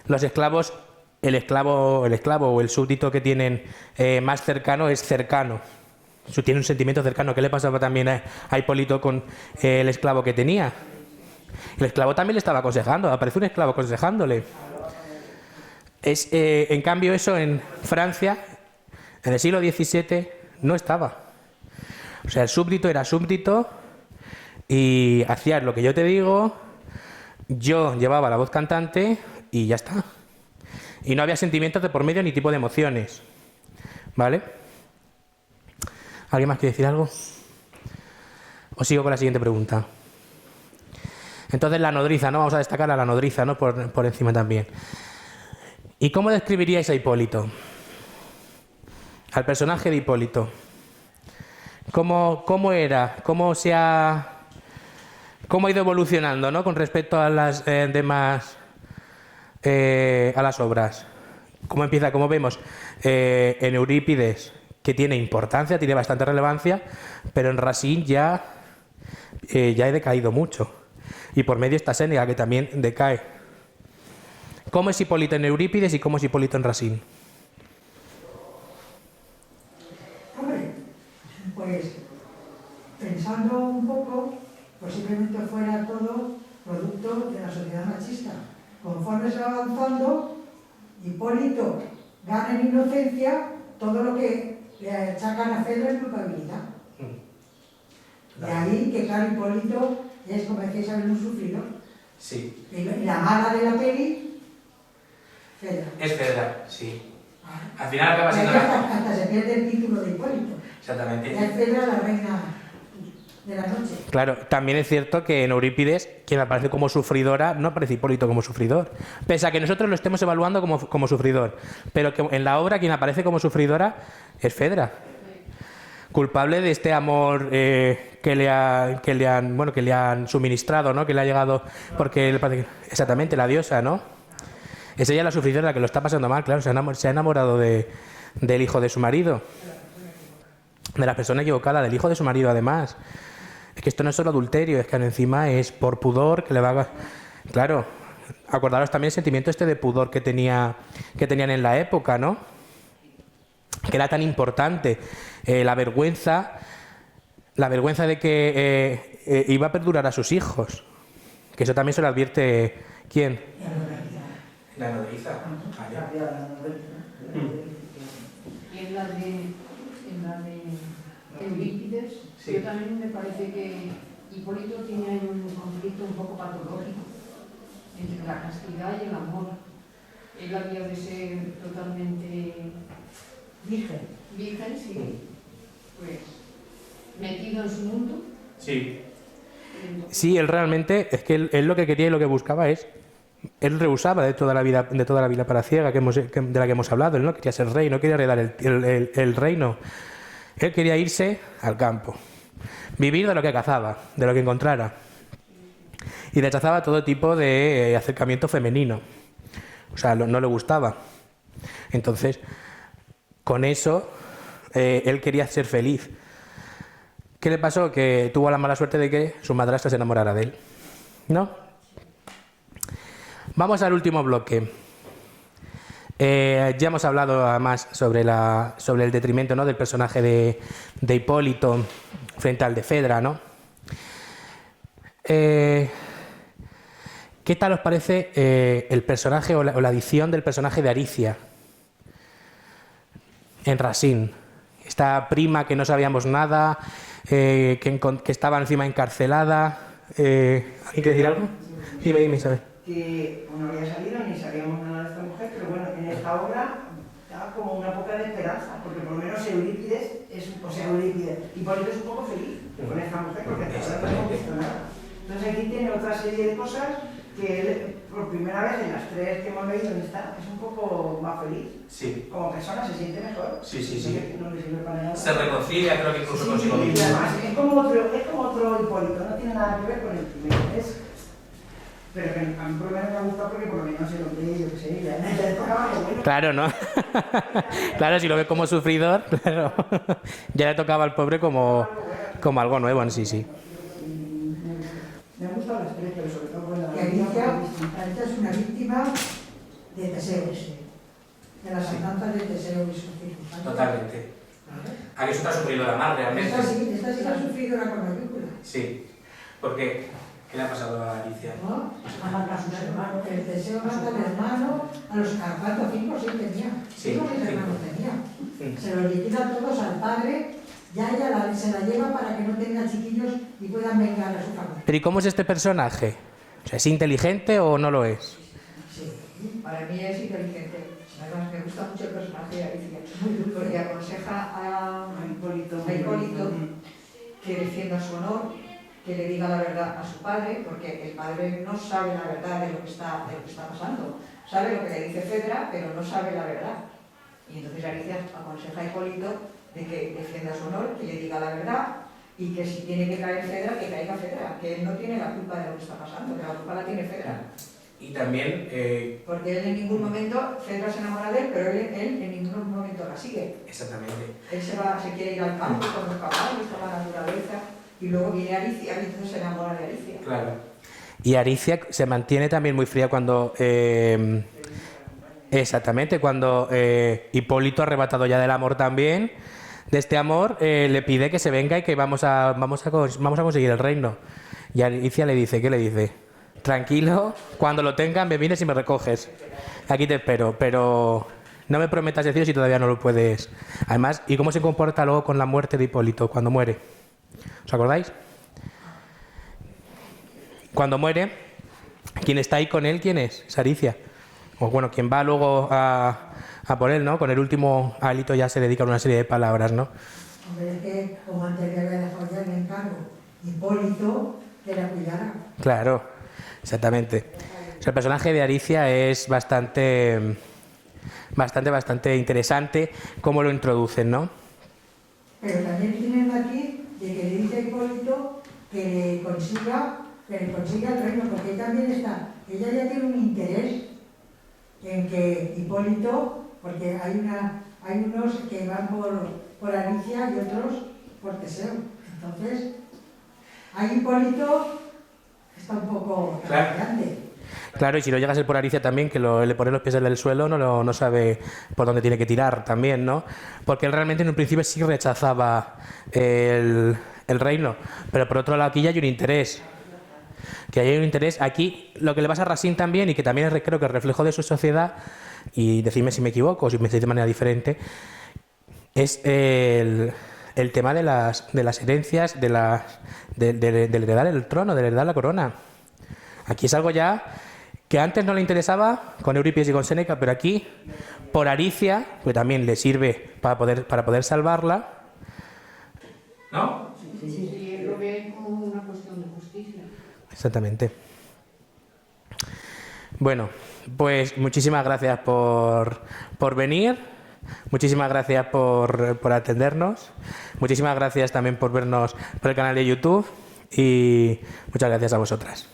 Los esclavos, el esclavo o el súbdito que tienen más cercano es cercano. Tiene un sentimiento cercano. ¿Qué le pasaba también a Hipólito con el esclavo que tenía? El esclavo también le estaba aconsejando, aparece un esclavo aconsejándole. En cambio, eso en Francia, en el siglo XVII, no estaba. O sea, el súbdito era súbdito y hacías lo que yo te digo, yo llevaba la voz cantante y ya está. Y no había sentimientos de por medio ni tipo de emociones. ¿Vale? ¿Alguien más quiere decir algo? Os sigo con la siguiente pregunta. Entonces la nodriza, ¿no? Vamos a destacar a la nodriza, ¿no? Por encima también. ¿Y cómo describiríais a Hipólito? Al personaje de Hipólito. ¿Cómo era? ¿Cómo ha ido evolucionando, ¿no? Con respecto a las demás a las obras. ¿Cómo empieza? Como vemos en Eurípides, que tiene importancia, tiene bastante relevancia, pero en Racine ya he decaído mucho. Y por medio está Séneca, que también decae. ¿Cómo es Hipólito en Eurípides y cómo es Hipólito en Racine? Hombre, pues pensando un poco, posiblemente fuera todo producto de la sociedad machista. Conforme se va avanzando, Hipólito gana en inocencia todo lo que le achacan a Fedra en culpabilidad. De ahí que, claro, Hipólito es, como decía Isabel, un sufrido. Sí. Y la mala de la peli, Fedra. Es Fedra, sí. Ah. Al final acaba Y siendo ahí hasta se pierde el título de Hipólito. Exactamente. Ya es Fedra la reina de la noche. Claro, también es cierto que en Eurípides, quien aparece como sufridora, no aparece Hipólito como sufridor. Pese a que nosotros lo estemos evaluando como sufridor. Pero que en la obra quien aparece como sufridora es Fedra. Culpable de este amor que le han suministrado, ¿no? Que le ha llegado porque exactamente la diosa, ¿no? Es ella la sufridora la que lo está pasando mal, claro, se ha enamorado del hijo de su marido, de la persona equivocada, del hijo de su marido además. Es que esto no es solo adulterio, es que encima es por pudor que le va a... Claro, acordaros también el sentimiento este de pudor que tenían en la época, ¿no? Que era tan importante, la vergüenza de que iba a perdurar a sus hijos, que eso también se lo advierte ¿quién? La nodriza. Y en la de Eurípides, Sí. yo también me parece que Hipólito tiene ahí un conflicto un poco patológico entre la castidad y el amor. Él había de ser totalmente Virgen. virgen, sí, pues metido en su mundo. Sí. Sí, él realmente, es que él lo que quería y lo que buscaba es, él rehusaba de toda la vida palaciega de la que hemos hablado. Él no quería ser rey, no quería heredar el reino. Él quería irse al campo, vivir de lo que cazaba, de lo que encontrara. Y rechazaba todo tipo de acercamiento femenino. O sea, no le gustaba. Entonces, con eso, él quería ser feliz. ¿Qué le pasó? Que tuvo la mala suerte de que su madrastra se enamorara de él. ¿No? Vamos al último bloque. Ya hemos hablado además sobre el detrimento, ¿no? Del personaje de Hipólito frente al de Fedra, ¿no? ¿Qué tal os parece el personaje o la adición del personaje de Aricia en Racine? Esta prima que no sabíamos nada, que estaba encima encarcelada. ¿Hay que decir algo? Dime, Isabel. Que no había salido ni sabíamos nada de esta mujer, pero bueno, en esta obra da como una poca de esperanza, porque por lo menos Eurípides Hipólito es un poco feliz con esta mujer, porque hasta ahora no hemos visto nada. Entonces aquí tiene otra serie de cosas que él, por primera vez en las tres que hemos leído, es un poco más feliz. Sí. Como persona se siente mejor. Sí, sí, sí. No le sirve para nada. Se reconcilia, creo que incluso Sí, consigo y mismo. además es como otro Hipólito, no tiene nada que ver con el primero. Pero que a mí por lo menos me ha gustado porque por lo menos se lo cree, yo qué sé, ya le tocaba algo bueno. Claro, ¿no? Claro, si lo ve como sufridor, claro. Ya le tocaba al pobre como algo nuevo en sí. Me han gustado las tres, pero sobre todo bueno, Que Alicia es una víctima de Teseo, de las andanzas de Teseo y sus circunstancias. Totalmente. ¿Vale? Aquí es otra sufridora más, realmente. Esta sí la ha sufrido la con mayúscula. Sí. Porque, ¿qué le ha pasado a Alicia? ¿No? Mata a sus hermanos. El Teseo mata al hermano, ¿a cuántos? 5 o 6 tenía. Sí, 5 o 6 cinco. hermanos tenía. Mm. Se los liquida todos al padre, ya ella se la lleva para que no tenga chiquillos y puedan vengar a su familia. Pero ¿y cómo es este personaje? O sea, ¿es inteligente o no lo es? Sí. Para mí es inteligente. Además, me gusta mucho el personaje de Alicia, porque aconseja a Hipólito que defienda su honor, que le diga la verdad a su padre, porque el padre no sabe la verdad de lo que está pasando. Sabe lo que le dice Fedra, pero no sabe la verdad. Y entonces Alicia aconseja a Hipólito de que defienda su honor, que le diga la verdad, y que si tiene que caer Fedra, que caiga Fedra, que él no tiene la culpa de lo que está pasando, que la culpa la tiene Fedra. Y también, Porque él en ningún momento, Fedra se enamora de él, pero él en ningún momento la sigue. exactamente. Él se quiere ir al campo con los caballos, con la naturaleza, y luego viene Alicia y entonces se enamora de Alicia. Claro. Y Aricia se mantiene también muy fría cuando... exactamente, cuando Hipólito, arrebatado ya del amor también, de este amor, le pide que se venga y que vamos a conseguir el reino. Y Aricia le dice, ¿qué le dice? Tranquilo, cuando lo tengan me vienes y me recoges. Aquí te espero, pero no me prometas decir si todavía no lo puedes. Además, ¿y cómo se comporta luego con la muerte de Hipólito cuando muere? ¿Os acordáis? Cuando muere, quien está ahí con él, ¿quién es? Es Aricia. O bueno, quien va luego a por él, ¿no? Con el último alito ya se dedica a una serie de palabras, ¿no? Hombre, es que como antes le había dejado ya el encargo Hipólito, que la cuidara. Claro, exactamente. O sea, el personaje de Aricia es bastante interesante cómo lo introducen, ¿no? Pero también tienen aquí de que le dice a Hipólito que le consiga el reino, porque ahí también está, ella ya tiene un interés en que Hipólito, porque hay unos que van por Alicia y otros por Teseo. Entonces, ahí Hipólito está un poco grande. Claro, y si no llega a ser por Aricia también, que le pone los pies en el suelo, no sabe por dónde tiene que tirar también, ¿no? Porque él realmente en un principio sí rechazaba el reino, pero por otro lado aquí ya hay un interés. Que hay un interés. Aquí lo que le pasa a Racine también, y que también creo que es reflejo de su sociedad, y decidme si me equivoco o si me decís de manera diferente, es el tema de las herencias, de heredar el trono, de heredar la corona. Aquí es algo ya que antes no le interesaba con Eurípides y con Séneca, pero aquí, por Aricia, que también le sirve para poder salvarla, ¿no? Sí, lo ve como una cuestión de justicia. Exactamente. Bueno, pues muchísimas gracias por venir, muchísimas gracias por atendernos, muchísimas gracias también por vernos por el canal de YouTube y muchas gracias a vosotras.